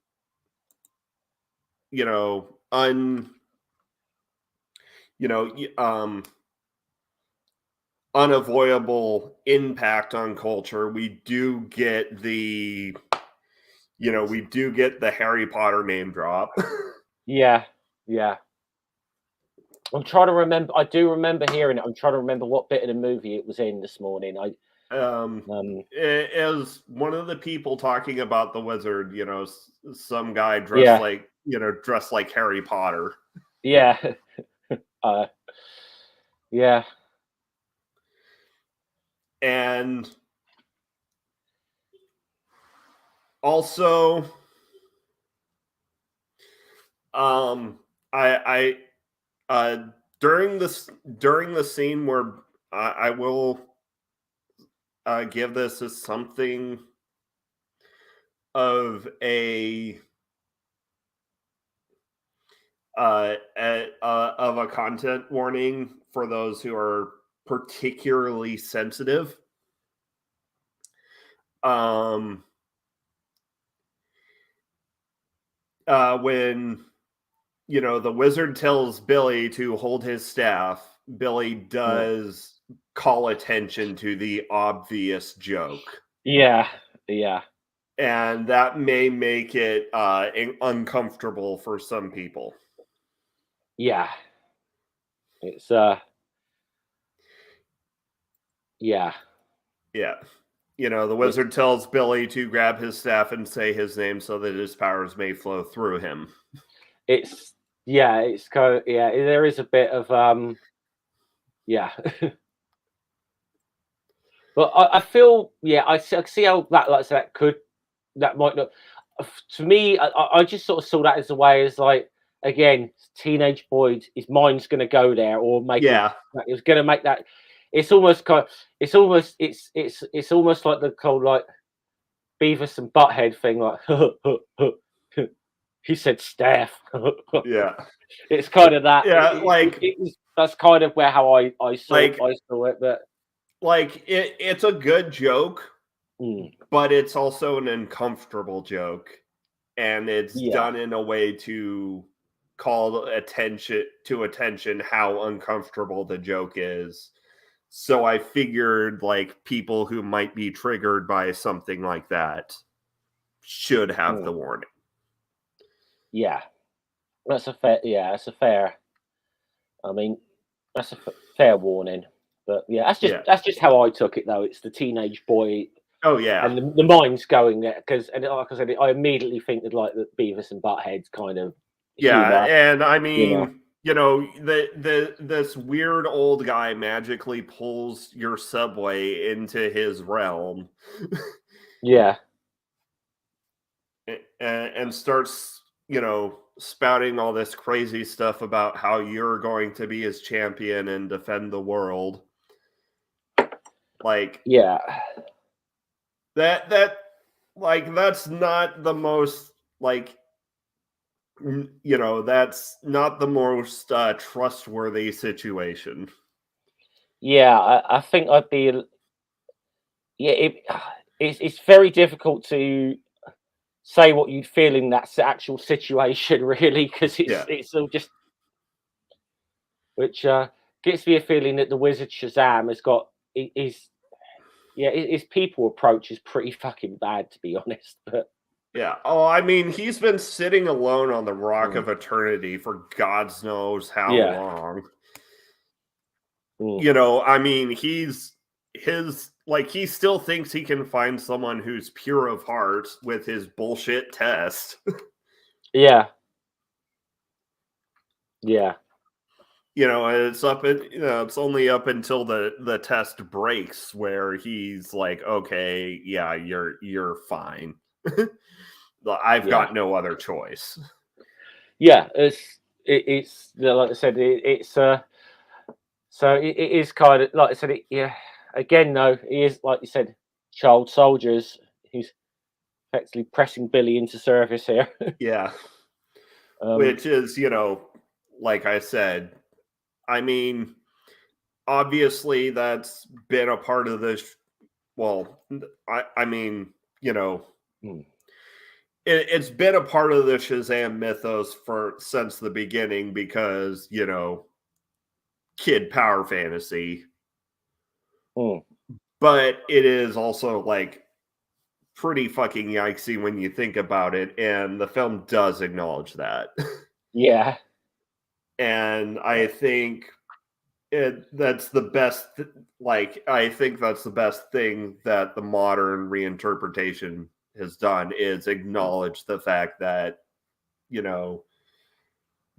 unavoidable impact on culture, we do get the Harry Potter name drop. Yeah. I'm trying to remember. I do remember hearing it. I'm trying to remember what bit of the movie it was in this morning. As one of the people talking about the wizard, some guy dressed like Harry Potter. Yeah. Yeah. And also, I during the scene where I will give this as something of a content warning for those who are particularly sensitive. When the wizard tells Billy to hold his staff, Billy does call attention to the obvious joke. Yeah. And that may make it uncomfortable for some people. Yeah. It's yeah. The wizard tells Billy to grab his staff and say his name so that his powers may flow through him. It's kind of, there is a bit of but I feel I see how that that might not. To me, I just sort of saw that as a way as like, again, teenage boy, his mind's going to go there, or it's going to make that. It's almost like the cold like Beavis and Butthead thing, like He said Steph. Yeah. It's kind of that. Yeah, That's kind of where how I saw like it. But it's a good joke, mm, but it's also an uncomfortable joke, and it's yeah, done in a way to call attention how uncomfortable the joke is. So I figured like people who might be triggered by something like that should have the warning. yeah, that's a fair. Yeah, that's a fair. I mean, that's a fair warning. But yeah, Yeah. that's just how I took it though. It's the teenage boy Oh yeah. and the mind's going there because, and like I said, I immediately think of like the Beavis and Butthead kind of Yeah, humor. and I You know. mean, this weird old guy magically pulls your subway into his realm Yeah. and starts, spouting all this crazy stuff about how you're going to be his champion and defend the world. Like Yeah. that's not the most that's not the most trustworthy situation. Yeah. I think I'd be. Yeah. It's very difficult to say what you'd feel in that actual situation, really, because Yeah. it's all just which gives me a feeling that the wizard Shazam has got is yeah his people approach is pretty fucking bad, to be honest. But Yeah. Oh, I mean, he's been sitting alone on the Rock mm, of Eternity for God knows how yeah, long. mm, I mean, he still thinks he can find someone who's pure of heart with his bullshit test. yeah, yeah, It's it's only up until the test breaks where he's like, okay, yeah, you're fine. I've yeah, got no other choice. yeah. It's like I said, it's so it is kind of like I said. Yeah, again, though, he is like you said, child soldiers. He's effectively pressing Billy into service here. Yeah. um, Which is, like I said, I mean, obviously that's been a part of this. Well, I mean, mm, it's been a part of the Shazam mythos since the beginning because, kid power fantasy. mm, But it is also like pretty fucking yikesy when you think about it, and the film does acknowledge that. yeah, And I think that's the best. I think that's the best thing that the modern reinterpretation has done is acknowledge the fact that you know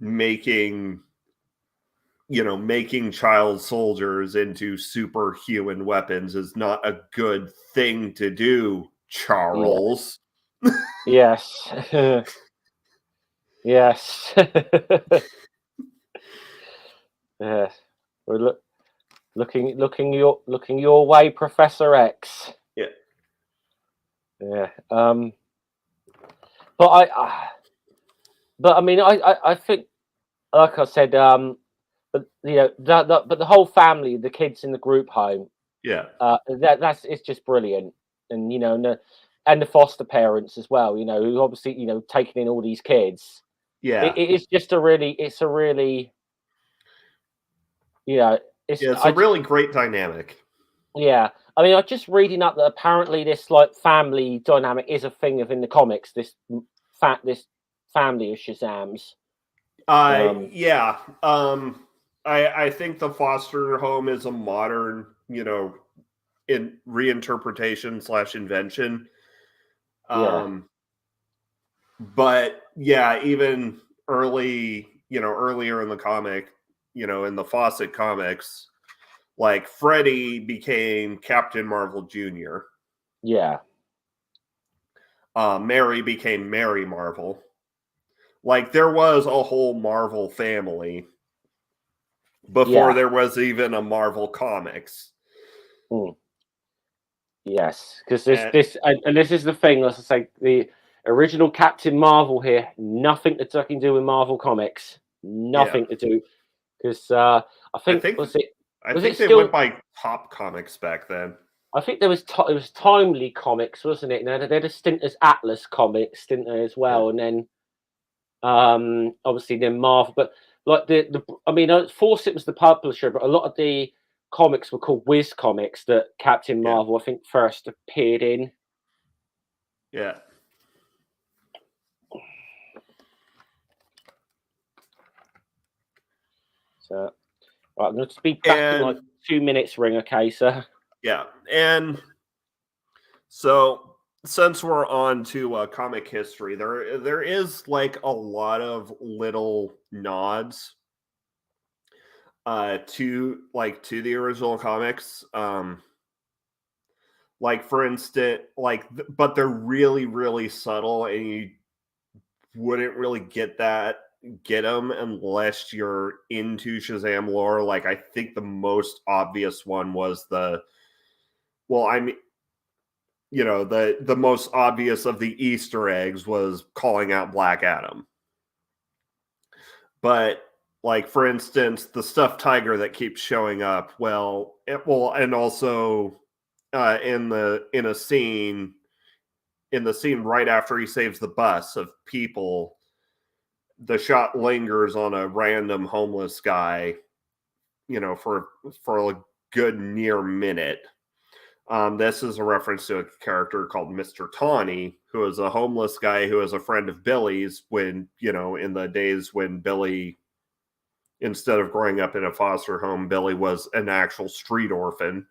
making making child soldiers into superhuman weapons is not a good thing to do, yeah, Charles. yes, yes. Yes. We're looking your way, Professor X. Yeah. Yeah. But but I mean, I think, like I said, but but the whole family, the kids in the group home, Yeah. that's it's just brilliant, and and the foster parents as well. Who obviously taking in all these kids. Yeah. It's just a really, you know, it's Yeah, it's a really great dynamic. Yeah, I mean, I'm just reading up that apparently this like family dynamic is a thing of in the comics. This family of Shazams. Yeah. I think the foster home is a modern, in reinterpretation / invention. Yeah, But yeah, even earlier in the comic, in the Fawcett comics, like Freddy became Captain Marvel Jr. yeah, Mary became Mary Marvel. Like there was a whole Marvel family before yeah. there was even a Marvel comics. Mm, yes, because And this and this is the thing. Let's say original Captain Marvel here. Nothing to fucking do with Marvel Comics. Nothing to do. Because I think was it they still went by Pop Comics back then. I think there was it was Timely Comics, wasn't it? Now they had a stint as Atlas Comics, didn't they, as well? Yeah. And then obviously then Marvel. But like I mean, Fawcett was the publisher, but a lot of the comics were called Whiz Comics that Captain Marvel, I think, first appeared in. Yeah. So right, I'm going to be back in like 2 minutes, Ring. Okay, sir. Yeah, and so since we're on to comic history, there is like a lot of little nods to the original comics. Like for instance, but they're really really subtle, and you wouldn't really get them unless you're into Shazam lore. Like I think the most obvious one was the most obvious of the Easter eggs was calling out Black Adam. But like for instance, the stuffed tiger that keeps showing up, and also in the scene right after he saves the bus of people, the shot lingers on a random homeless guy, for a good near minute. This is a reference to a character called Mr. Tawny, who is a homeless guy who is a friend of Billy's when, in the days when Billy, instead of growing up in a foster home, Billy was an actual street orphan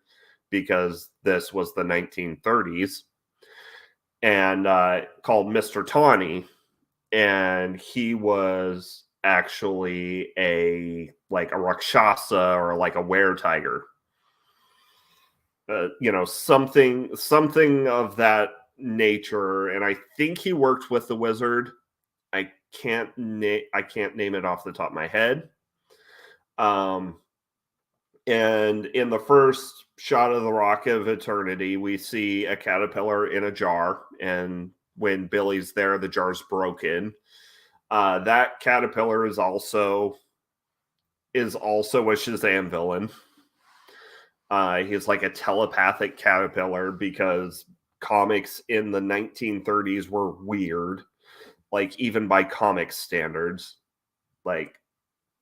because this was the 1930s, and called Mr. Tawny. And he was actually a Rakshasa or like a were-tiger. Something of that nature, and I think he worked with the Wizard. I can't name it off the top of my head. And in the first shot of the Rock of Eternity, we see a caterpillar in a jar, and when Billy's there, the jar's broken. That caterpillar is also a Shazam villain. He's like a telepathic caterpillar because comics in the 1930s were weird, like even by comic standards, like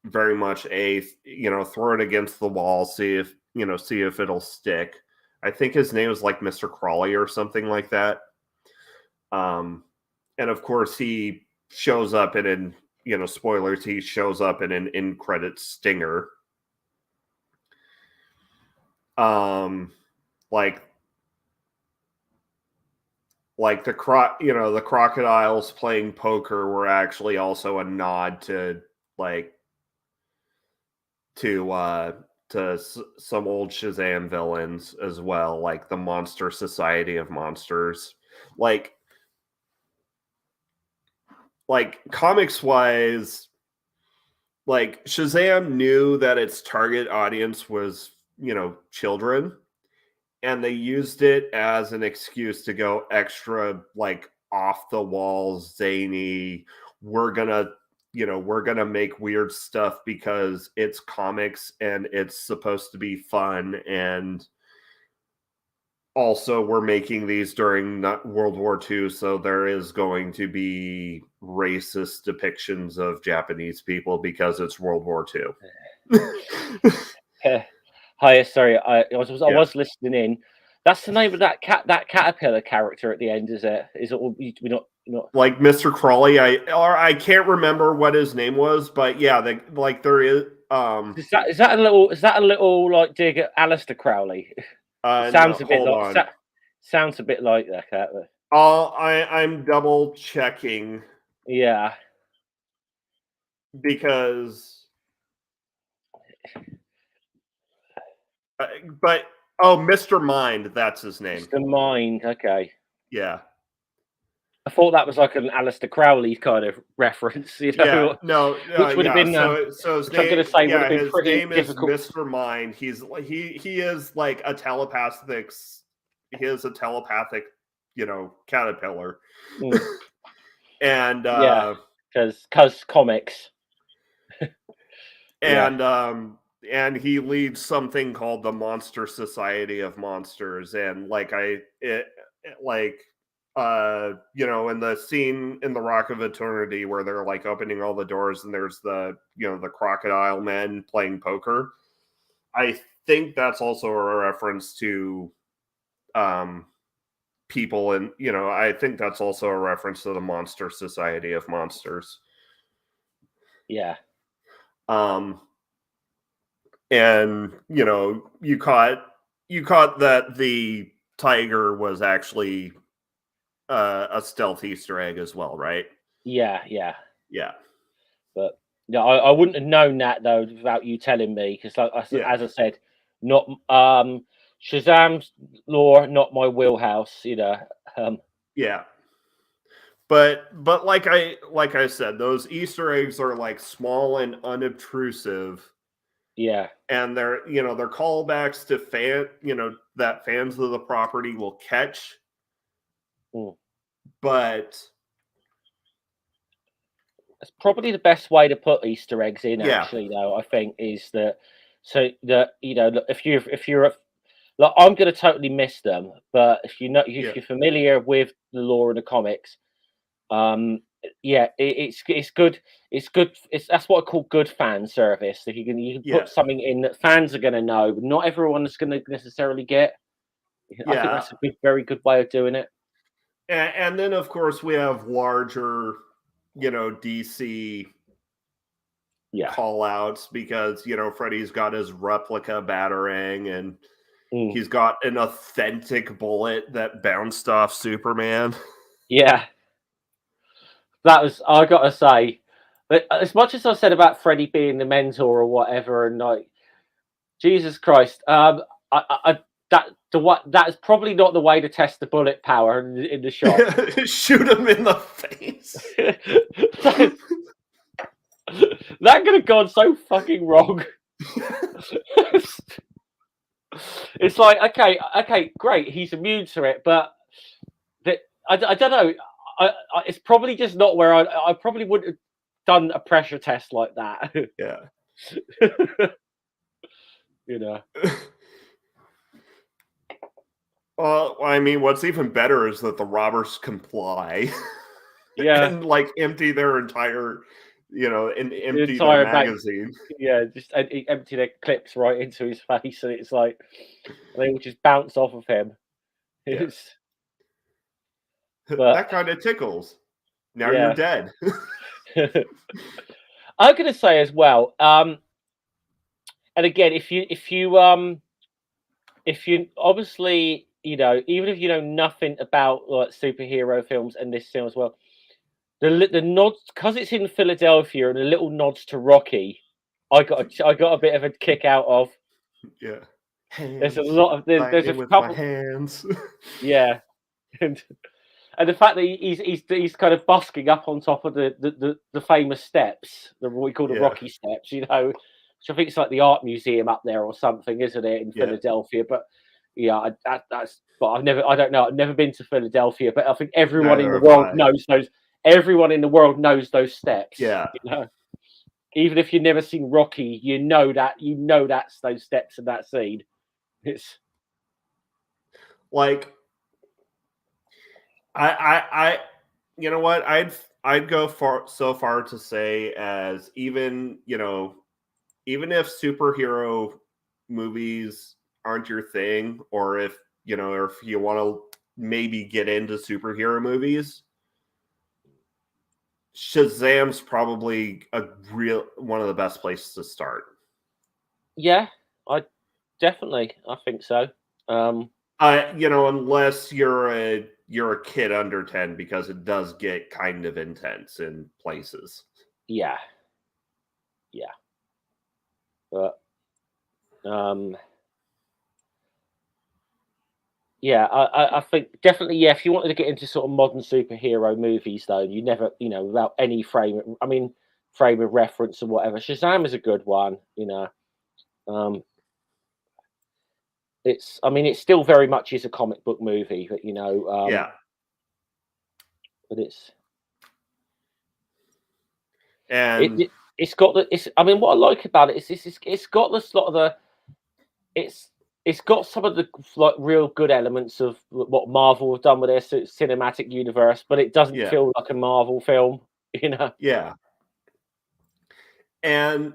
very much throw it against the wall, see if it'll stick. I think his name is like Mr. Crawley or something like that. And of course he shows up in spoilers, he shows up in an end credit stinger. Like the crocodiles playing poker were actually also a nod to some old Shazam villains as well, like the Monster Society of Monsters. Like comics wise, like Shazam knew that its target audience was children, and they used it as an excuse to go extra off the wall zany. We're gonna make weird stuff because it's comics and it's supposed to be fun, and also we're making these during World War II, so there is going to be racist depictions of Japanese people because it's World War II. Hi, sorry, I was listening in. That's the name of that caterpillar character at the end, is it? Is it? We're not like Mr. Crawley. I can't remember what his name was, but yeah, there is. Is that a little like dig at Aleister Crowley? Sounds a bit like that. I'm double checking. Yeah, because. But Mr. Mind, that's his name. Mr. Mind, okay. Yeah. I thought that was like an Aleister Crowley kind of reference, Yeah, no, which would have been. So his name, I'm going to say would have been pretty difficult. Is Mr. Mind. He is like a telepathic. He is a telepathic, caterpillar. and Yeah, because comics. Yeah, and he leads something called the Monster Society of Monsters, and in the scene in the Rock of Eternity where they're like opening all the doors and there's the the crocodile men playing poker. I think that's also a reference to people, and I think that's also a reference to the Monster Society of Monsters. yeah, Um, and you caught that the tiger was actually a stealth Easter egg as well, right? yeah. Yeah, But no, I wouldn't have known that though without you telling me. Because, yeah, as I said, not Shazam's lore, not my wheelhouse. Um, yeah. But like I said, those Easter eggs are like small and unobtrusive, yeah, and they're callbacks to that fans of the property will catch, mm. but That's probably the best way to put Easter eggs in. yeah, Actually, though, I think is that so that look, if you're like, I'm going to totally miss them, but yeah, if you're familiar with the lore in the comics, um, yeah, it's good. It's good. That's what I call good fan service. If you can yeah, put something in that fans are going to know, but not everyone is going to necessarily get. I think yeah. that's a very good way of doing it. And then of course we have larger, DC Yeah. call outs because Freddy's got his replica batarang, and Mm. he's got an authentic bullet that bounced off Superman. Yeah. That was, I gotta say, but as much as I said about Freddie being the mentor or whatever, and like Jesus Christ, I that is probably not the way to test the bullet power in the shop. Shoot him in the face. that, that could have gone so fucking wrong. It's like, okay, great, he's immune to it, but I don't know. It's probably just not where I probably wouldn't have done a pressure test like that. Yeah. you know. Well, I mean, what's even better is that the robbers comply Yeah, and like empty their entire, and the empty their entire back. magazine. Yeah, just empty their clips right into his face, and it's like they will just bounce off of him. Yeah. It's but That kind of tickles. Now you're yeah. dead. I'm gonna say as well. And again, if you obviously even if you know nothing about like superhero films and this film as well, the nods because it's in Philadelphia and the little nods to Rocky, I got a bit of a kick out of. Yeah. There's a Hands. lot of there's a Fighting with my couple, hands. yeah, and the fact that he's kind of busking up on top of the famous steps, what we call the Yeah. Rocky steps, which I think it's like the art museum up there or something, isn't it, in Yeah. Philadelphia? But yeah, that's. But I don't know. I've never been to Philadelphia, but I think everyone in Neither the have world I. knows those. Everyone in the world knows those steps. Yeah. Even if you've never seen Rocky, that's those steps in that scene. It's Like I you know what? I'd go so far to say as even if superhero movies aren't your thing, or or if you want to maybe get into superhero movies, Shazam's probably a real one of the best places to start. yeah, I I think so. Um, Unless you're a kid under 10, because it does get kind of intense in places. yeah, yeah, but um, yeah, I think definitely, yeah. If you wanted to get into sort of modern superhero movies, though, you never, without any frame of reference or whatever, Shazam is a good one. Um, I mean, it still very much is a comic book movie, but Yeah. but it's And It's got the. It's. I mean, what I like about it is it's got the sort of the. It's it's got some of the like real good elements of what Marvel have done with their cinematic universe, but it doesn't yeah, feel like a Marvel film, you know. yeah. And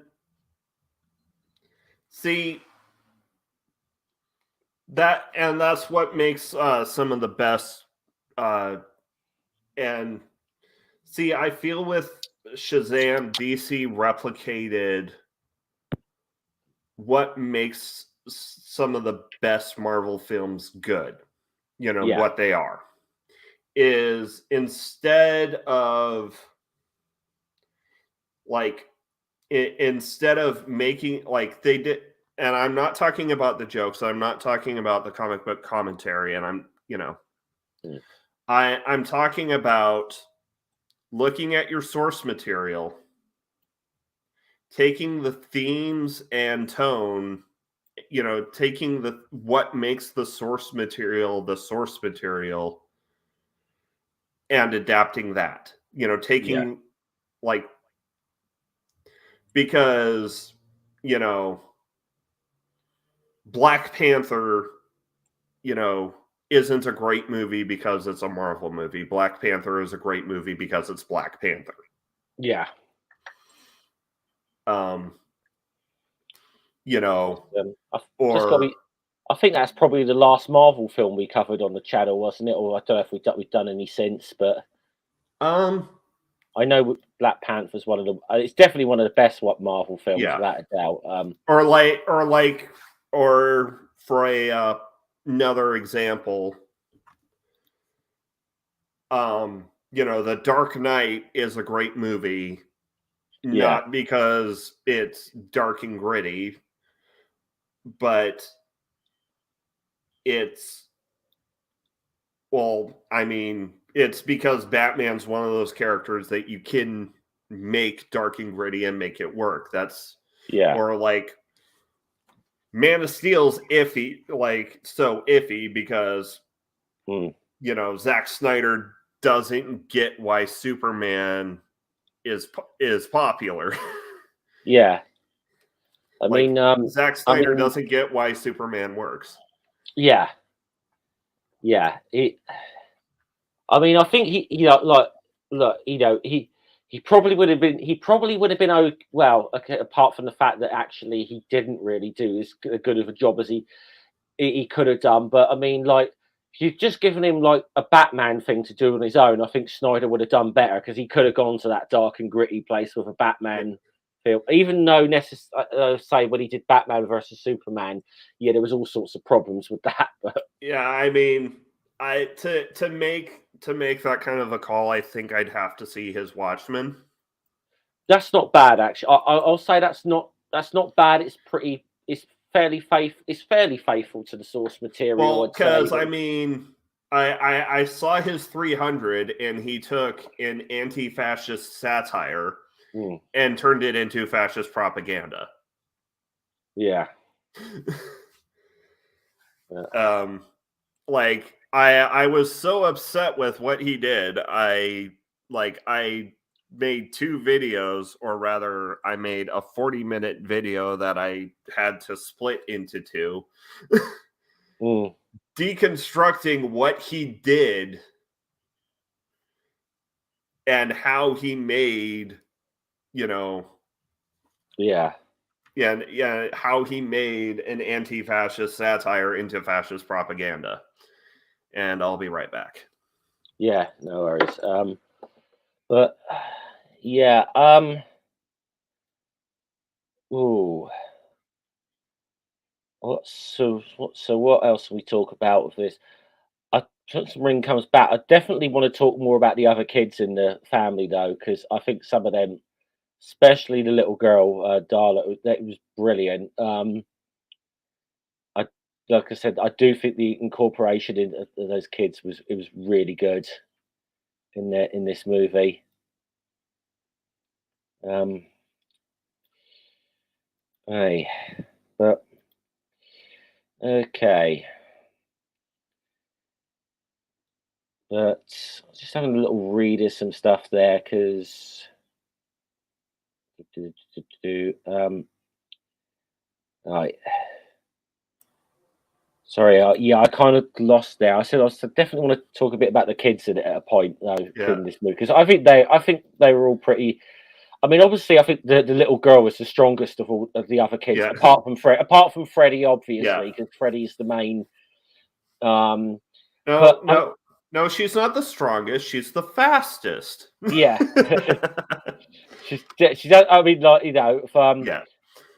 see that's what makes some of the best. And see, I feel with Shazam, DC replicated what makes some of the best Marvel films good. You know Yeah, what they are is instead of like instead of making like they did, and I'm not talking about the jokes, I'm not talking about the comic book commentary, and mm, I'm talking about looking at your source material, taking the themes and tone, taking the what makes the source material and adapting that. yeah, Taking like because you know Black Panther, you know, isn't a great movie because it's a Marvel movie. Black Panther is a great movie because it's Black Panther. yeah. Um, you know, I've just got to or be. I think that's probably the last Marvel film we covered on the channel, wasn't it? Or I don't know if we've done any since, but um, I know Black Panther's one of the. It's definitely one of the best what Marvel films, yeah, without a doubt. or for a another example, The Dark Knight is a great movie, Yeah, not because it's dark and gritty, but it's well, I mean, it's because Batman's one of those characters that you can make dark and gritty and make it work. That's yeah, or like Man of Steel's iffy, like so iffy because mm, Zack Snyder doesn't get why Superman is popular. yeah. I Like mean, Zack I Snyder mean, doesn't get why Superman works. yeah, yeah. I mean, I think like, look, he probably would have been, well, okay, apart from the fact that actually he didn't really do as good of a job as he could have done. But I mean, like, if you've just given him like a Batman thing to do on his own, I think Snyder would have done better because he could have gone to that dark and gritty place with a Yeah. Batman film. Even though, say when he did Batman versus Superman, yeah, there was all sorts of problems with that. But Yeah, I mean, I to make that kind of a call, I think I'd have to see his Watchmen. that's not bad, actually. I'll say that's not bad. It's pretty. It's fairly faithful to the source material, Well, I'd say. because I mean, I saw his 300, and he took an anti-fascist satire Mm, and turned it into fascist propaganda. yeah. Um, like I was so upset with what he did. I made two videos, or rather, I made a 40-minute video that I had to split into two, Mm, deconstructing what he did and how he made, you know, yeah. yeah, how he made an anti-fascist satire into fascist propaganda. And I'll be right back. Yeah. No worries. But yeah. Ooh. What else can we talk about with this? Since Ring comes back, I definitely want to talk more about the other kids in the family, though, because I think some of them, especially the little girl, Darla, that was brilliant. I Like I said, I do think the incorporation of those kids was really good in this movie. Um, hey, but okay, but just having a little read of some stuff there because Right. Sorry, I kind of lost there. I said I definitely want to talk a bit about the kids at a point, though, Yeah. in this movie, because I think they were all pretty. I mean, obviously, I think the little girl was the strongest of all of the other kids, Yeah. apart from Freddie, obviously, Yeah. because Freddie's the main. Um, No, but no, no, she's not the strongest. She's the fastest. yeah, she's. I mean, like, if, Yeah.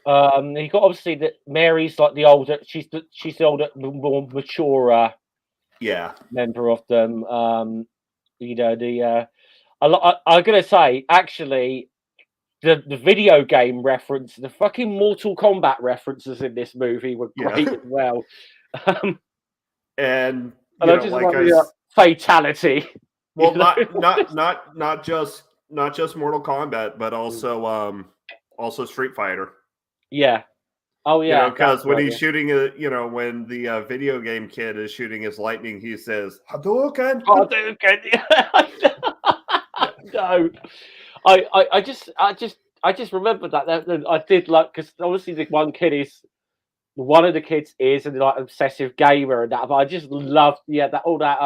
you got obviously that Mary's like the older. She's the older, more mature Yeah. member of them. I'm gonna say actually the video game reference, the fucking Mortal Kombat references in this movie were Yeah. great as well. Um, And and I just love the fatality. well, You know? not just Mortal Kombat, but also Street Fighter. Yeah. Oh You know, yeah. because when right, he's shooting when the video game kid is shooting his lightning, he says Hadouken. Oh, dude, no. I just remembered that I did like, because obviously the one of the kids is an like obsessive gamer and that, but I just loved that all that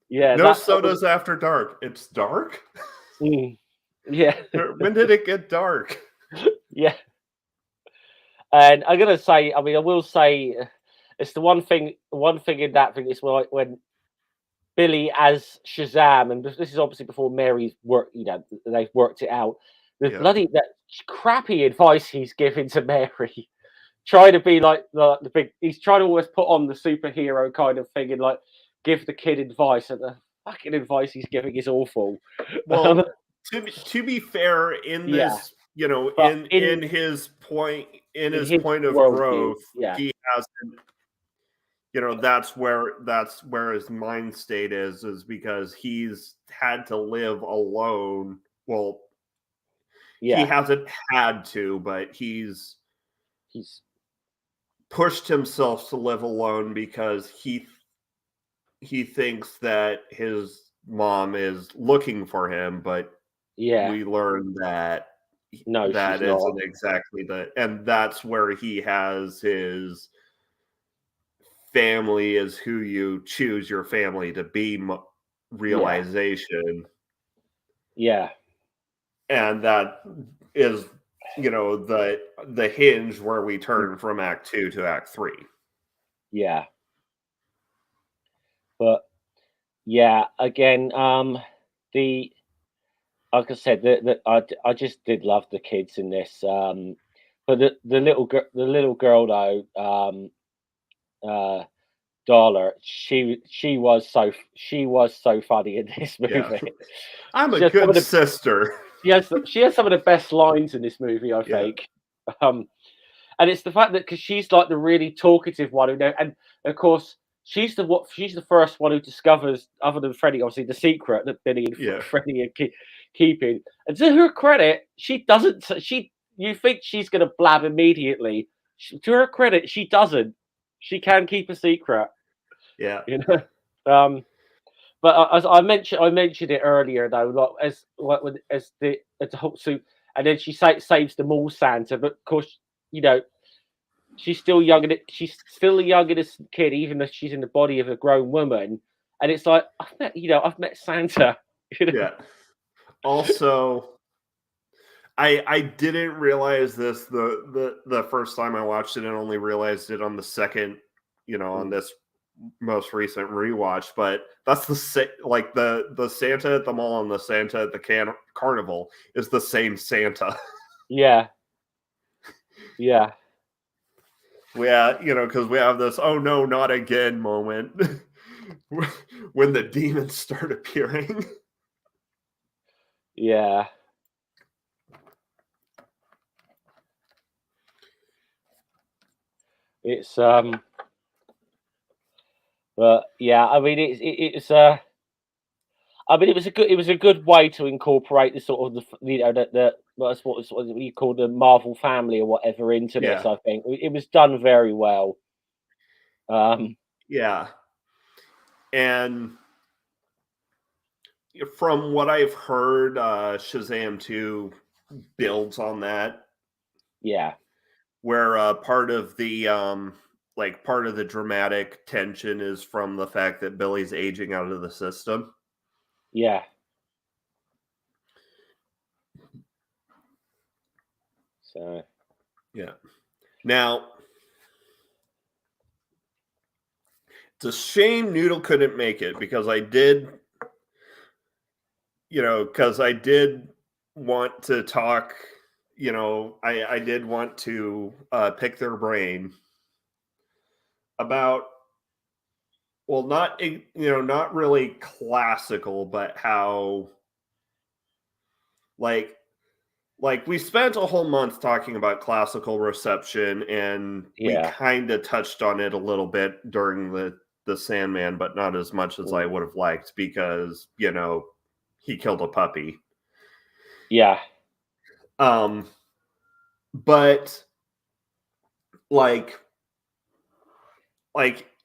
No sodas after dark. It's dark. Yeah. When did it get dark? Yeah. And I'm gonna say, I mean, I will say, it's the one thing in that thing is when Billy as Shazam, and this is obviously before Mary's work, they've worked it out. The bloody that crappy advice he's giving to Mary, trying to be like the big. He's trying to always put on the superhero kind of thing and like give the kid advice, and the fucking advice he's giving is awful. Well, to be fair, in this, in his point of growth, he hasn't. That's where his mind state is because he's had to live alone. Well, he hasn't had to, but he's pushed himself to live alone because he thinks that his mom is looking for him, but we learn that that isn't exactly and that's where he has his family is who you choose your family to be realization. Yeah. And that is, the hinge where we turn from Act 2 to Act 3. Yeah. But again, like I said, I just did love the kids in this. But the little girl though, Darla, she was so funny in this movie. Yeah. I'm a good sister. She has some of the best lines in this movie, I think. And it's the fact that because she's like the really talkative one, and of course she's the first one who discovers, other than Freddie, obviously, the secret that Billy and Freddie are keeping. And to her credit, she doesn't. You think she's going to blab immediately? To her credit, she doesn't. She can keep a secret. Yeah. But as I mentioned it earlier though, like as the whole suit, and then she saves the mall Santa, but of course, she's still young, and she's still a young innocent kid, even if she's in the body of a grown woman. And it's like, I've met Santa. Yeah. Also, I didn't realize this the first time I watched it, and only realized it on the second, on this most recent rewatch. But that's the Santa at the mall and the Santa at the carnival is the same Santa. Yeah. Yeah. Because we have this "oh no, not again" moment when the demons start appearing. Yeah. It's but yeah, I mean it's I mean it was a good way to incorporate the sort of the what's what you call the Marvel family or whatever into this. I think it was done very well. Yeah, and from what I've heard, Shazam 2 builds on that. Yeah. Where part of the part of the dramatic tension is from the fact that Billy's aging out of the system. Yeah. So yeah. Now, it's a shame Noodle couldn't make it because I did want to talk. I did want to pick their brain about, well, not really classical, but how like we spent a whole month talking about classical reception, and we yeah. kind of touched on it a little bit during the Sandman, but not as much as I would have liked because he killed a puppy. Yeah. But like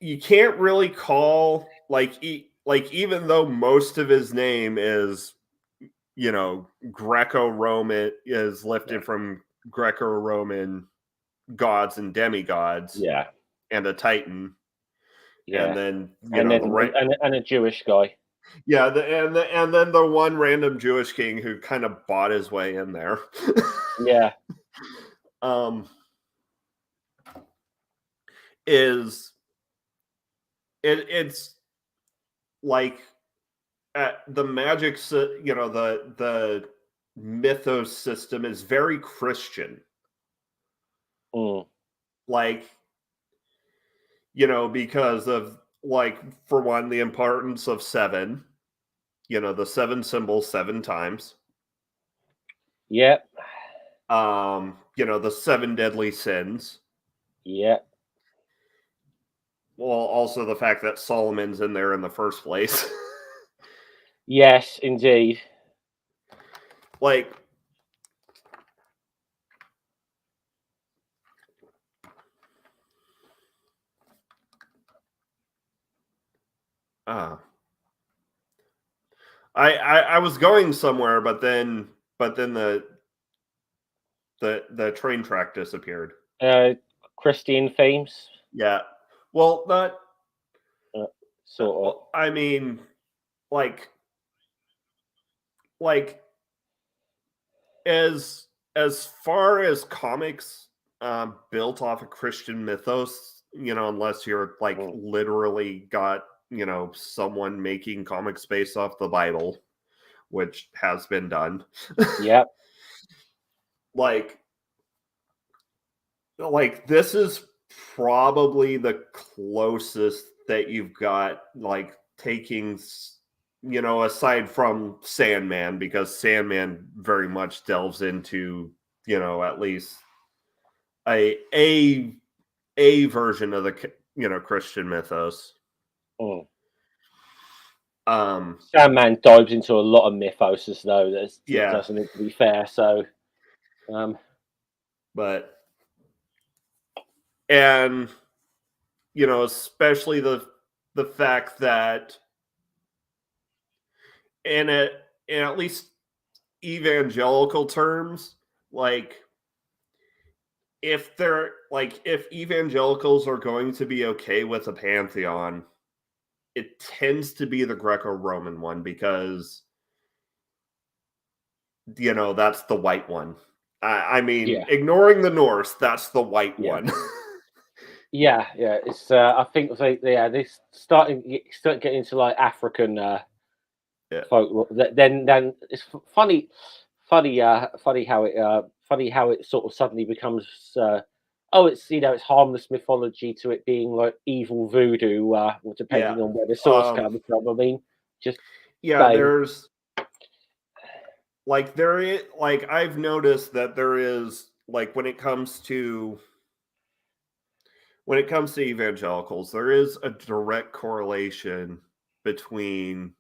you can't really call even though most of his name is Greco-Roman, is lifted from Greco-Roman gods and demigods, Yeah. and a Titan, Yeah. and then And a Jewish guy. yeah, and then the one random Jewish king who kind of bought his way in there. Yeah. It's like the magic, the mythos system is very Christian. Like, because of, for one, the importance of 7, the 7 symbols 7 times. Yep. The 7 deadly sins. Yep. Well, also the fact that Solomon's in there in the first place. Yes, indeed. Like, I was going somewhere, but then the train track disappeared. Christian themes. Yeah. Well, not sort of. I mean, like as far as comics built off of Christian mythos, unless you're literally got someone making comics based off the Bible, which has been done. Yep. like this is probably the closest that you've got, taking, aside from Sandman, because Sandman very much delves into, at least a version of the Christian mythos. Sandman dives into a lot of mythos, as though that doesn't it, to be fair. So, but and especially the fact that in at least evangelical terms, if evangelicals are going to be okay with a pantheon, it tends to be the Greco-Roman one, because that's the white one. I mean, ignoring the Norse, that's the white one. Yeah. It's I think they start getting into African folklore. Then it's funny how it sort of suddenly becomes it's harmless mythology to it being like evil voodoo, depending on where the source comes from. I mean, just there's I've noticed that there is, when it comes to evangelicals, there is a direct correlation between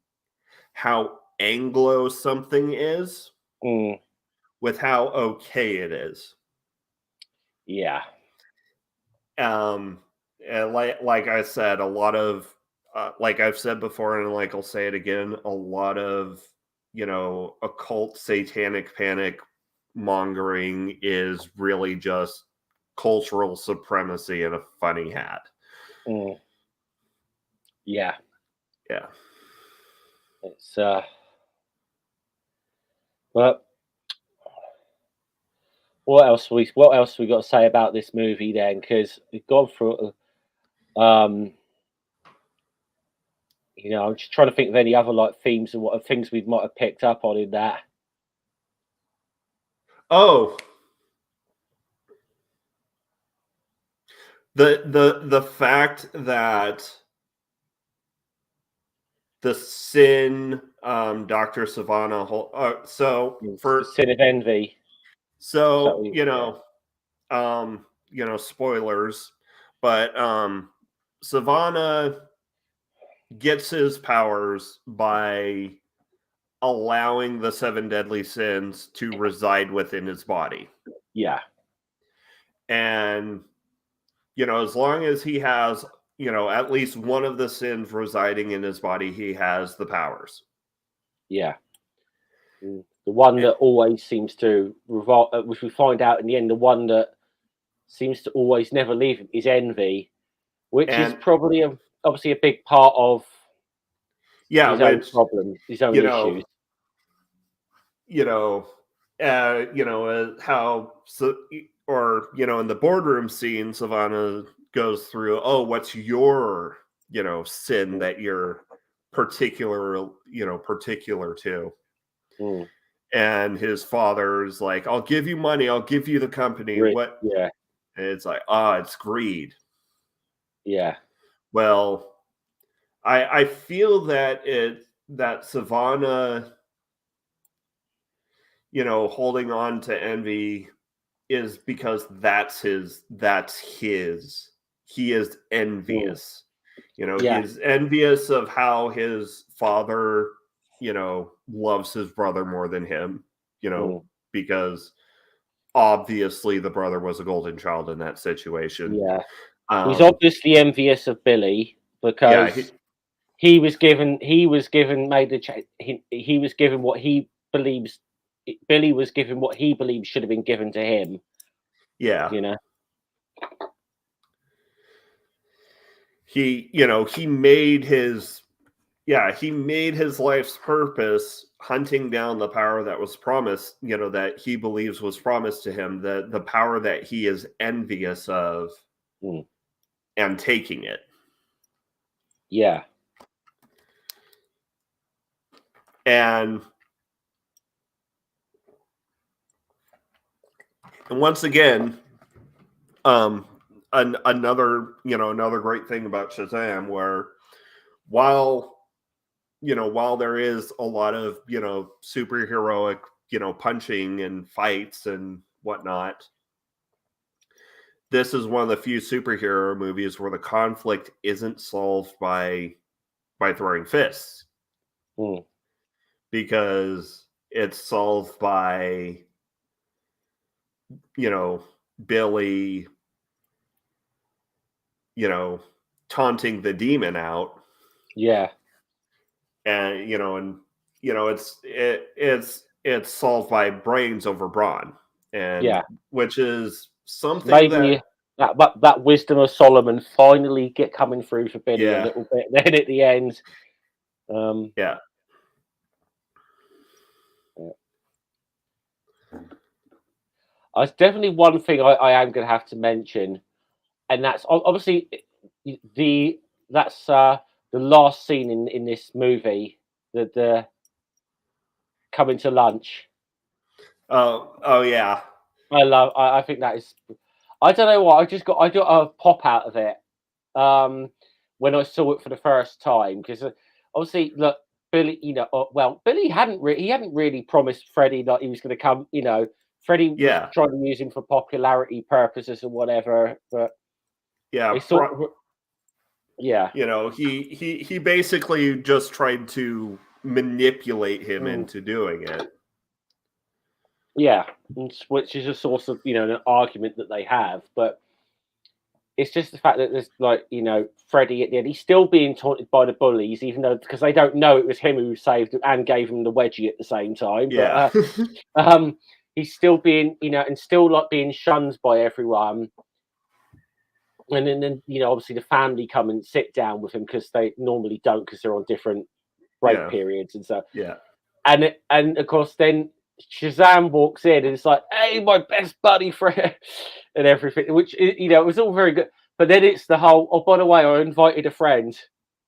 how Anglo something is with how okay it is. Yeah. And like I said, a lot of like I've said before, and I'll say it again, a lot of occult satanic panic mongering is really just cultural supremacy in a funny hat. Yeah. Yeah. It's but what else we got to say about this movie then? Because we've gone through you know, I'm just trying to think of any other like themes and what things we might have picked up on in that. Oh, the fact that the sin, Dr. Savannah, so for The sin of envy. so Yeah. spoilers, but Savannah gets his powers by allowing the 7 deadly sins to reside within his body. Yeah. And as long as he has, at least one of the sins residing in his body, he has the powers. Yeah. The one that always seems to revolve, which we find out in the end, the one that seems to always never leave him is envy, which is probably obviously a big part of his own problems, his own issues. How in the boardroom scene, Savannah goes through, oh, what's your sin that you're particular to. And his father's like, I'll give you money, I'll give you the company. What? Yeah. And it's like, it's greed. Yeah. Well, I feel that Savannah, holding on to envy is because that's his. He is envious. He is envious of how his father, loves his brother more than him, because obviously the brother was a golden child in that situation. Yeah. He's obviously envious of Billy because he was given made the change. He was given what he believes. Billy was given what he believes should have been given to him. Yeah. He made his life's purpose hunting down the power that was promised, that he believes was promised to him, the power that he is envious of, and taking it. Yeah. And once again, another great thing about Shazam, where while there is a lot of superheroic punching and fights and whatnot, this is one of the few superhero movies where the conflict isn't solved by throwing fists, because it's solved by Billy taunting the demon out. Yeah. And it's solved by brains over brawn, and which is something maybe that wisdom of Solomon finally get coming through for Billy a little bit. Then at the end, It's definitely one thing I am going to have to mention, and that's obviously the last scene in this movie, the coming to lunch. Oh yeah. I think that is. I don't know what I got a pop out of it when I saw it for the first time, because obviously look, Billy, Billy hadn't really promised Freddie that he was going to come. Freddie was trying to use him for popularity purposes or whatever, but he basically just tried to manipulate him into doing it. Yeah, which is a source of an argument that they have, but it's just the fact that there's Freddie at the end, he's still being taunted by the bullies, even though because they don't know it was him who saved him and gave him the wedgie at the same time. Yeah. But he's still being, and still like being shunned by everyone. And then obviously the family come and sit down with him because they normally don't, because they're on different break periods and stuff. Yeah. And of course then Shazam walks in and it's like, hey, my best buddy friend, and everything, which it was all very good. But then it's the whole, oh, by the way, I invited a friend.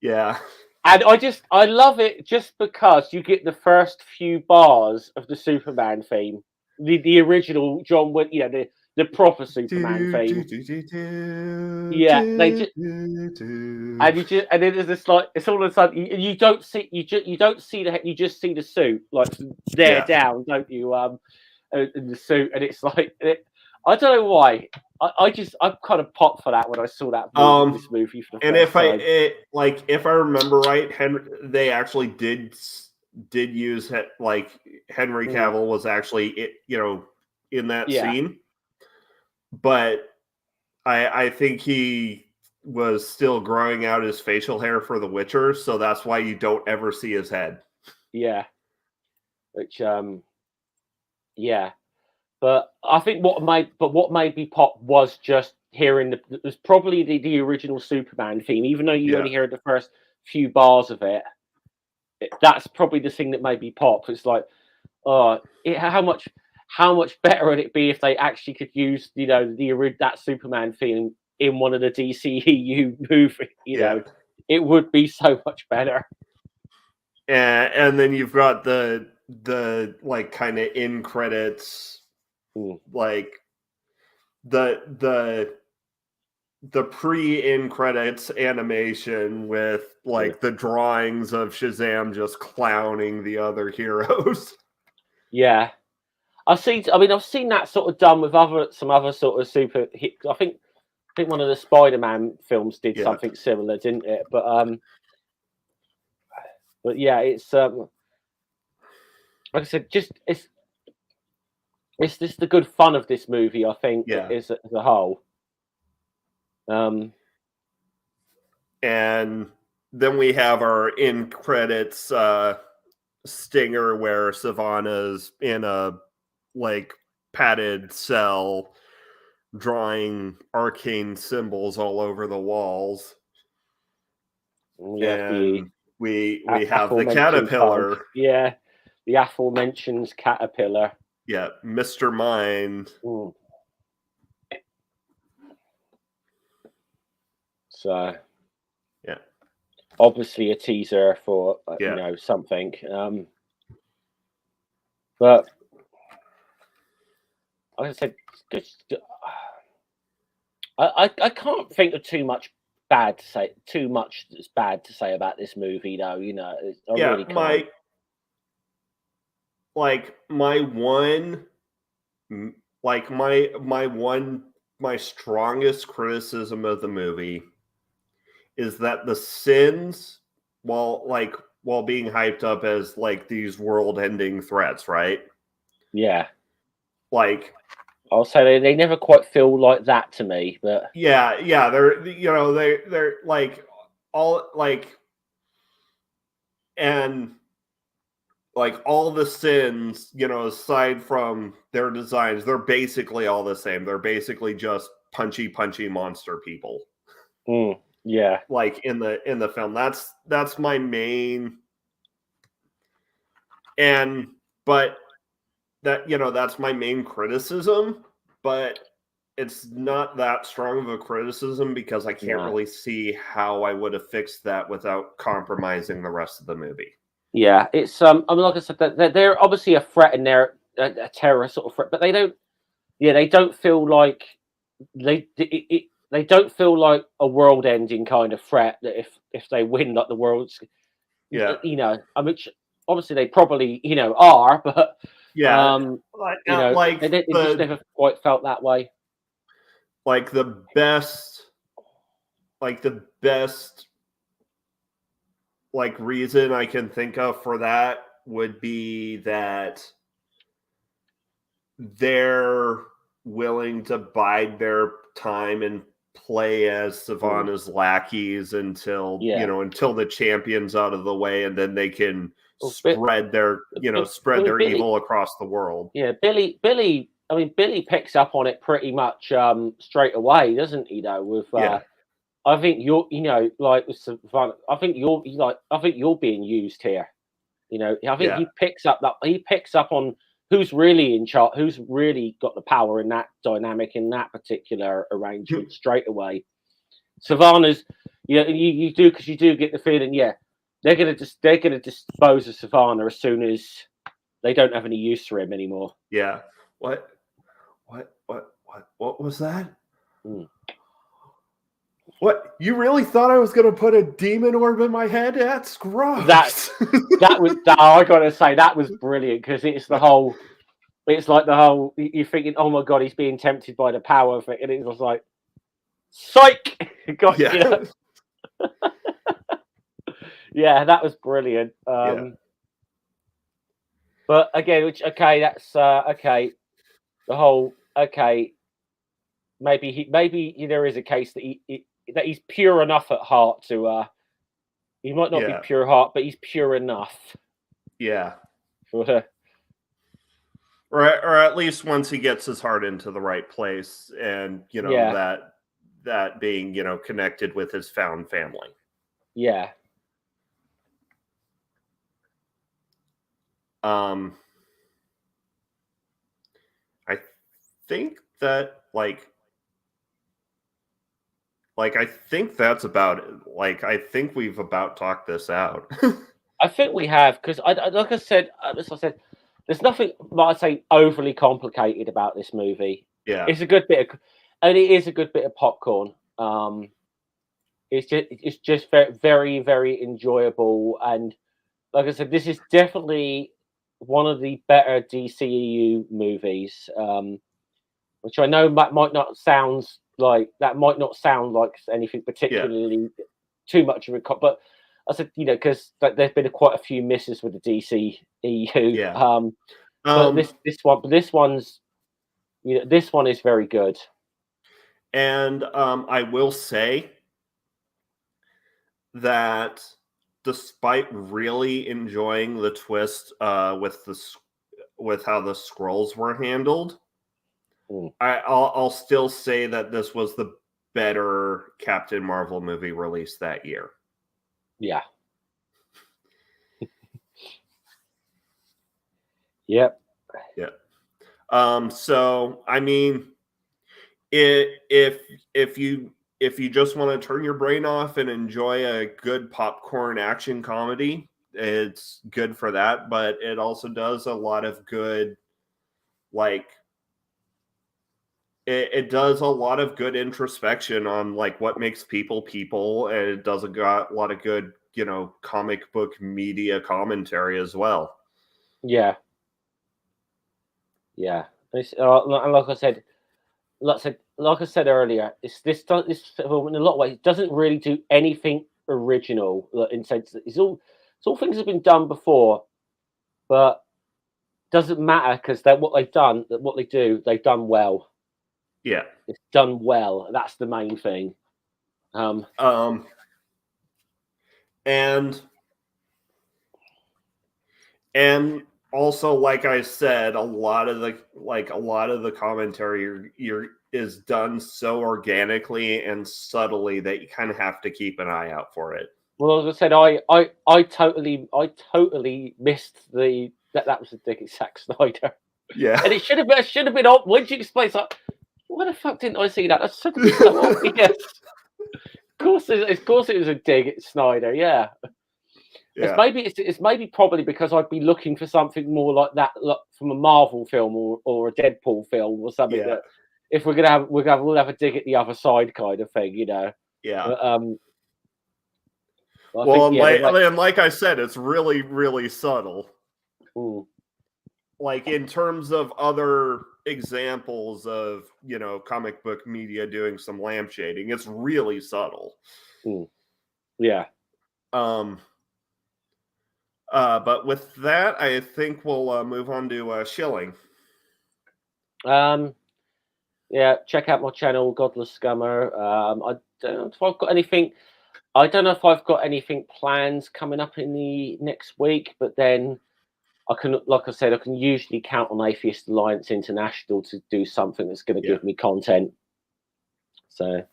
Yeah. And I love it just because you get the first few bars of the Superman theme, the original John Wood, the proper Superman theme. Yeah, they just and then there's this like, it's all of a sudden you don't see you just see the suit like there down, don't you? In the suit, and it's like I don't know why. I kind of popped for that when I saw that this movie for the first time. If I remember right, they actually did use it, like Henry Cavill was actually in that scene, but I think he was still growing out his facial hair for The Witcher, so that's why you don't ever see his head. Yeah, which but I think what made me pop was just hearing it was probably the original Superman theme, even though you only heard the first few bars of it. That's probably the thing that made me pop. It's like, how much better would it be if they actually could use that Superman theme in one of the DCEU movies? It would be so much better. And then you've got the like kind of in credits, like the pre-in credits animation with like the drawings of Shazam just clowning the other heroes. Yeah, I've seen that sort of done with some other sort of super. I think one of the Spider-Man films did something similar, didn't it? But yeah, it's like I said, just it's just the good fun of this movie, I think, as a whole. And then we have our in credits stinger where Savannah's in a like padded cell drawing arcane symbols all over the walls. And we have the caterpillar. Yeah, the aforementioned caterpillar. Yeah, Mr. Mind. So, obviously a teaser for something. But like I said, I can't think of too much that's bad to say about this movie, though. Really can't. My strongest criticism of the movie is that the sins, while being hyped up as like these world-ending threats, right? Yeah. Like, I'll say they never quite feel like that to me, but they're like all like, and like all the sins, aside from their designs, they're basically all the same. They're basically just punchy monster people. Yeah. Like in the film. That's my main, but that's my main criticism, but it's not that strong of a criticism because I can't really see how I would have fixed that without compromising the rest of the movie. Yeah, it's like I said, they're obviously a threat and they're a terror sort of threat, but they don't feel like they don't feel like a world-ending kind of threat that if they win, like the world's, obviously they probably are, but they just never quite felt that way. Like the best like reason I can think of for that would be that they're willing to bide their time in play as Savannah's lackeys until until the champion's out of the way, and then they can spread their evil across the world. Yeah, Billy. I mean, Billy picks up on it pretty much straight away, doesn't he? Though, with I think you're, like with Savannah, I think you're being used here. I think he picks up on who's really in charge, who's really got the power in that dynamic, in that particular arrangement straight away. Savannah's, you do, because you do get the feeling, they're gonna dispose of Savannah as soon as they don't have any use for him anymore. Yeah. What was that? What? You really thought I was going to put a demon orb in my head? That's gross. I gotta say, that was brilliant, because it's like the whole, you're thinking, oh my god, he's being tempted by the power of it, and it was like, psych. Yeah, that was brilliant. But again, that's okay. The whole maybe there is a case that that he's pure enough at heart to he might not be pure heart, but he's pure enough. Yeah. Or at least once he gets his heart into the right place, and that being connected with his found family. Yeah. I think that I think that's about it. I think we've about talked this out. I think we have, because like I said, there's nothing, I'd say, overly complicated about this movie. Yeah, it's a good bit of, and it is a good bit of popcorn. It's just very, very, very enjoyable, and like I said, this is definitely one of the better DCEU movies, which I know might not sound like anything particularly too much of a but I said, because there's been quite a few misses with the DCEU. Yeah. But this one is very good. And I will say that despite really enjoying the twist with how the scrolls were handled, I'll still say that this was the better Captain Marvel movie released that year. Yeah. Yep. Yeah. So I mean, if you just want to turn your brain off and enjoy a good popcorn action comedy, it's good for that. But it also does a lot of good, it does a lot of good introspection on what makes people, and it does a lot of good, comic book media commentary as well. Yeah. Yeah. And like I said earlier, this film in a lot of ways, it doesn't really do anything original in sense that it's all things that have been done before, but doesn't matter, because what they've done well. Yeah, it's done well. That's the main thing. And also, like I said, a lot of the commentary is done so organically and subtly that you kind of have to keep an eye out for it. Well, as I said, I totally missed that was a dig at Zack Snyder. Yeah, and it should have been on. When you explain, it's like, why the fuck didn't I see that? That's so obvious. Of course, it was a dig at Snyder. Yeah. It's maybe probably because I'd be looking for something more like that, from a Marvel film or a Deadpool film or something. That if we'll have a dig at the other side kind of thing, Yeah. But, like I said, it's really, really subtle. Ooh. In terms of other examples of comic book media doing some lampshading, it's really subtle. Yeah. But with that, I think we'll move on to Schilling. Yeah, check out my channel, Godless Scummer. I don't know if I've got anything. I don't know if I've got anything planned coming up in the next week, but then I can, like I said, I can usually count on Atheist Alliance International to do something that's going to give me content. So,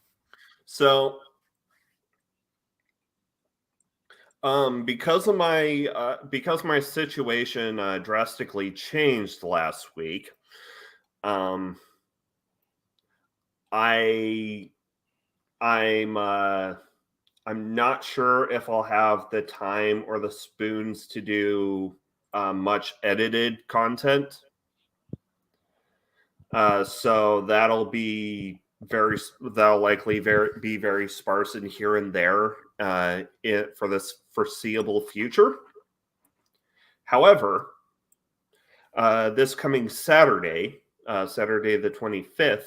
because my situation drastically changed last week, I'm not sure if I'll have the time or the spoons to do much edited content. So that'll likely be very sparse and here and there for this foreseeable future. However, this coming Saturday, Saturday the 25th,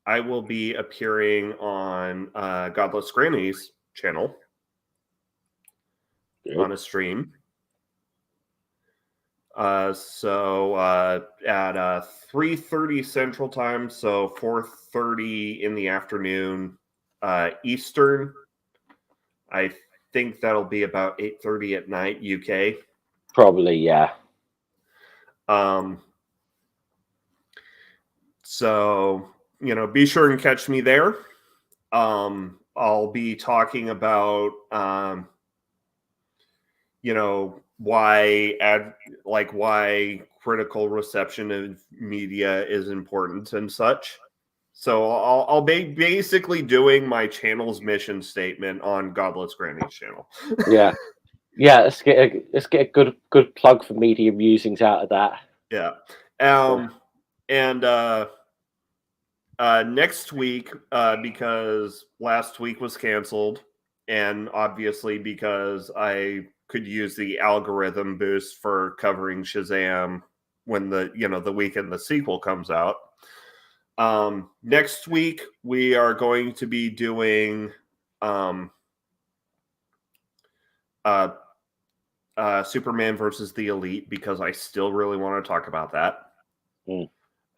I will be appearing on Godless Granny's channel on a stream. So at 3:30 Central Time, so 4:30 in the afternoon Eastern. I think that'll be about 8:30 at night UK. Probably, yeah. So, be sure and catch me there. I'll be talking about why critical reception of media is important and such. So I'll be basically doing my channel's mission statement on Godless Granny's channel. Yeah. Let's get a good plug for Media Musings out of that. Yeah. And next week, because last week was canceled, and obviously because I could use the algorithm boost for covering SHAZAM when the weekend the sequel comes out. Next week we are going to be doing Superman versus the Elite, because I still really want to talk about that.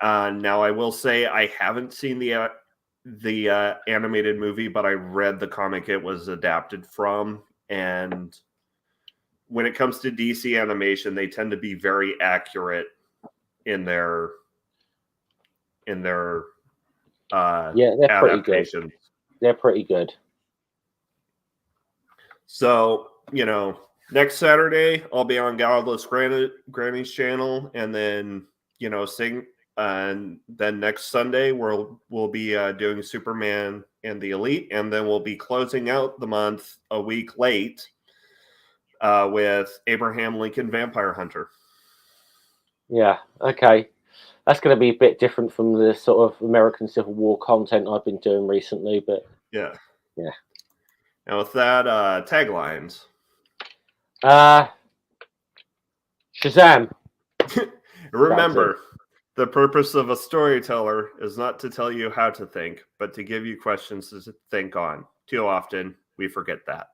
Now I will say I haven't seen the animated movie, but I read the comic it was adapted from, and when it comes to DC animation, they tend to be very accurate in their they're adaptations. They're pretty good. So, next Saturday I'll be on Godless Granny's channel, and then and then next Sunday we'll be doing Superman and the Elite, and then we'll be closing out the month a week late with Abraham Lincoln Vampire Hunter. Yeah, okay. That's going to be a bit different from the sort of American Civil War content I've been doing recently, but yeah. And with that, taglines. SHAZAM. Remember, the purpose of a storyteller is not to tell you how to think, but to give you questions to think on. Too often, we forget that.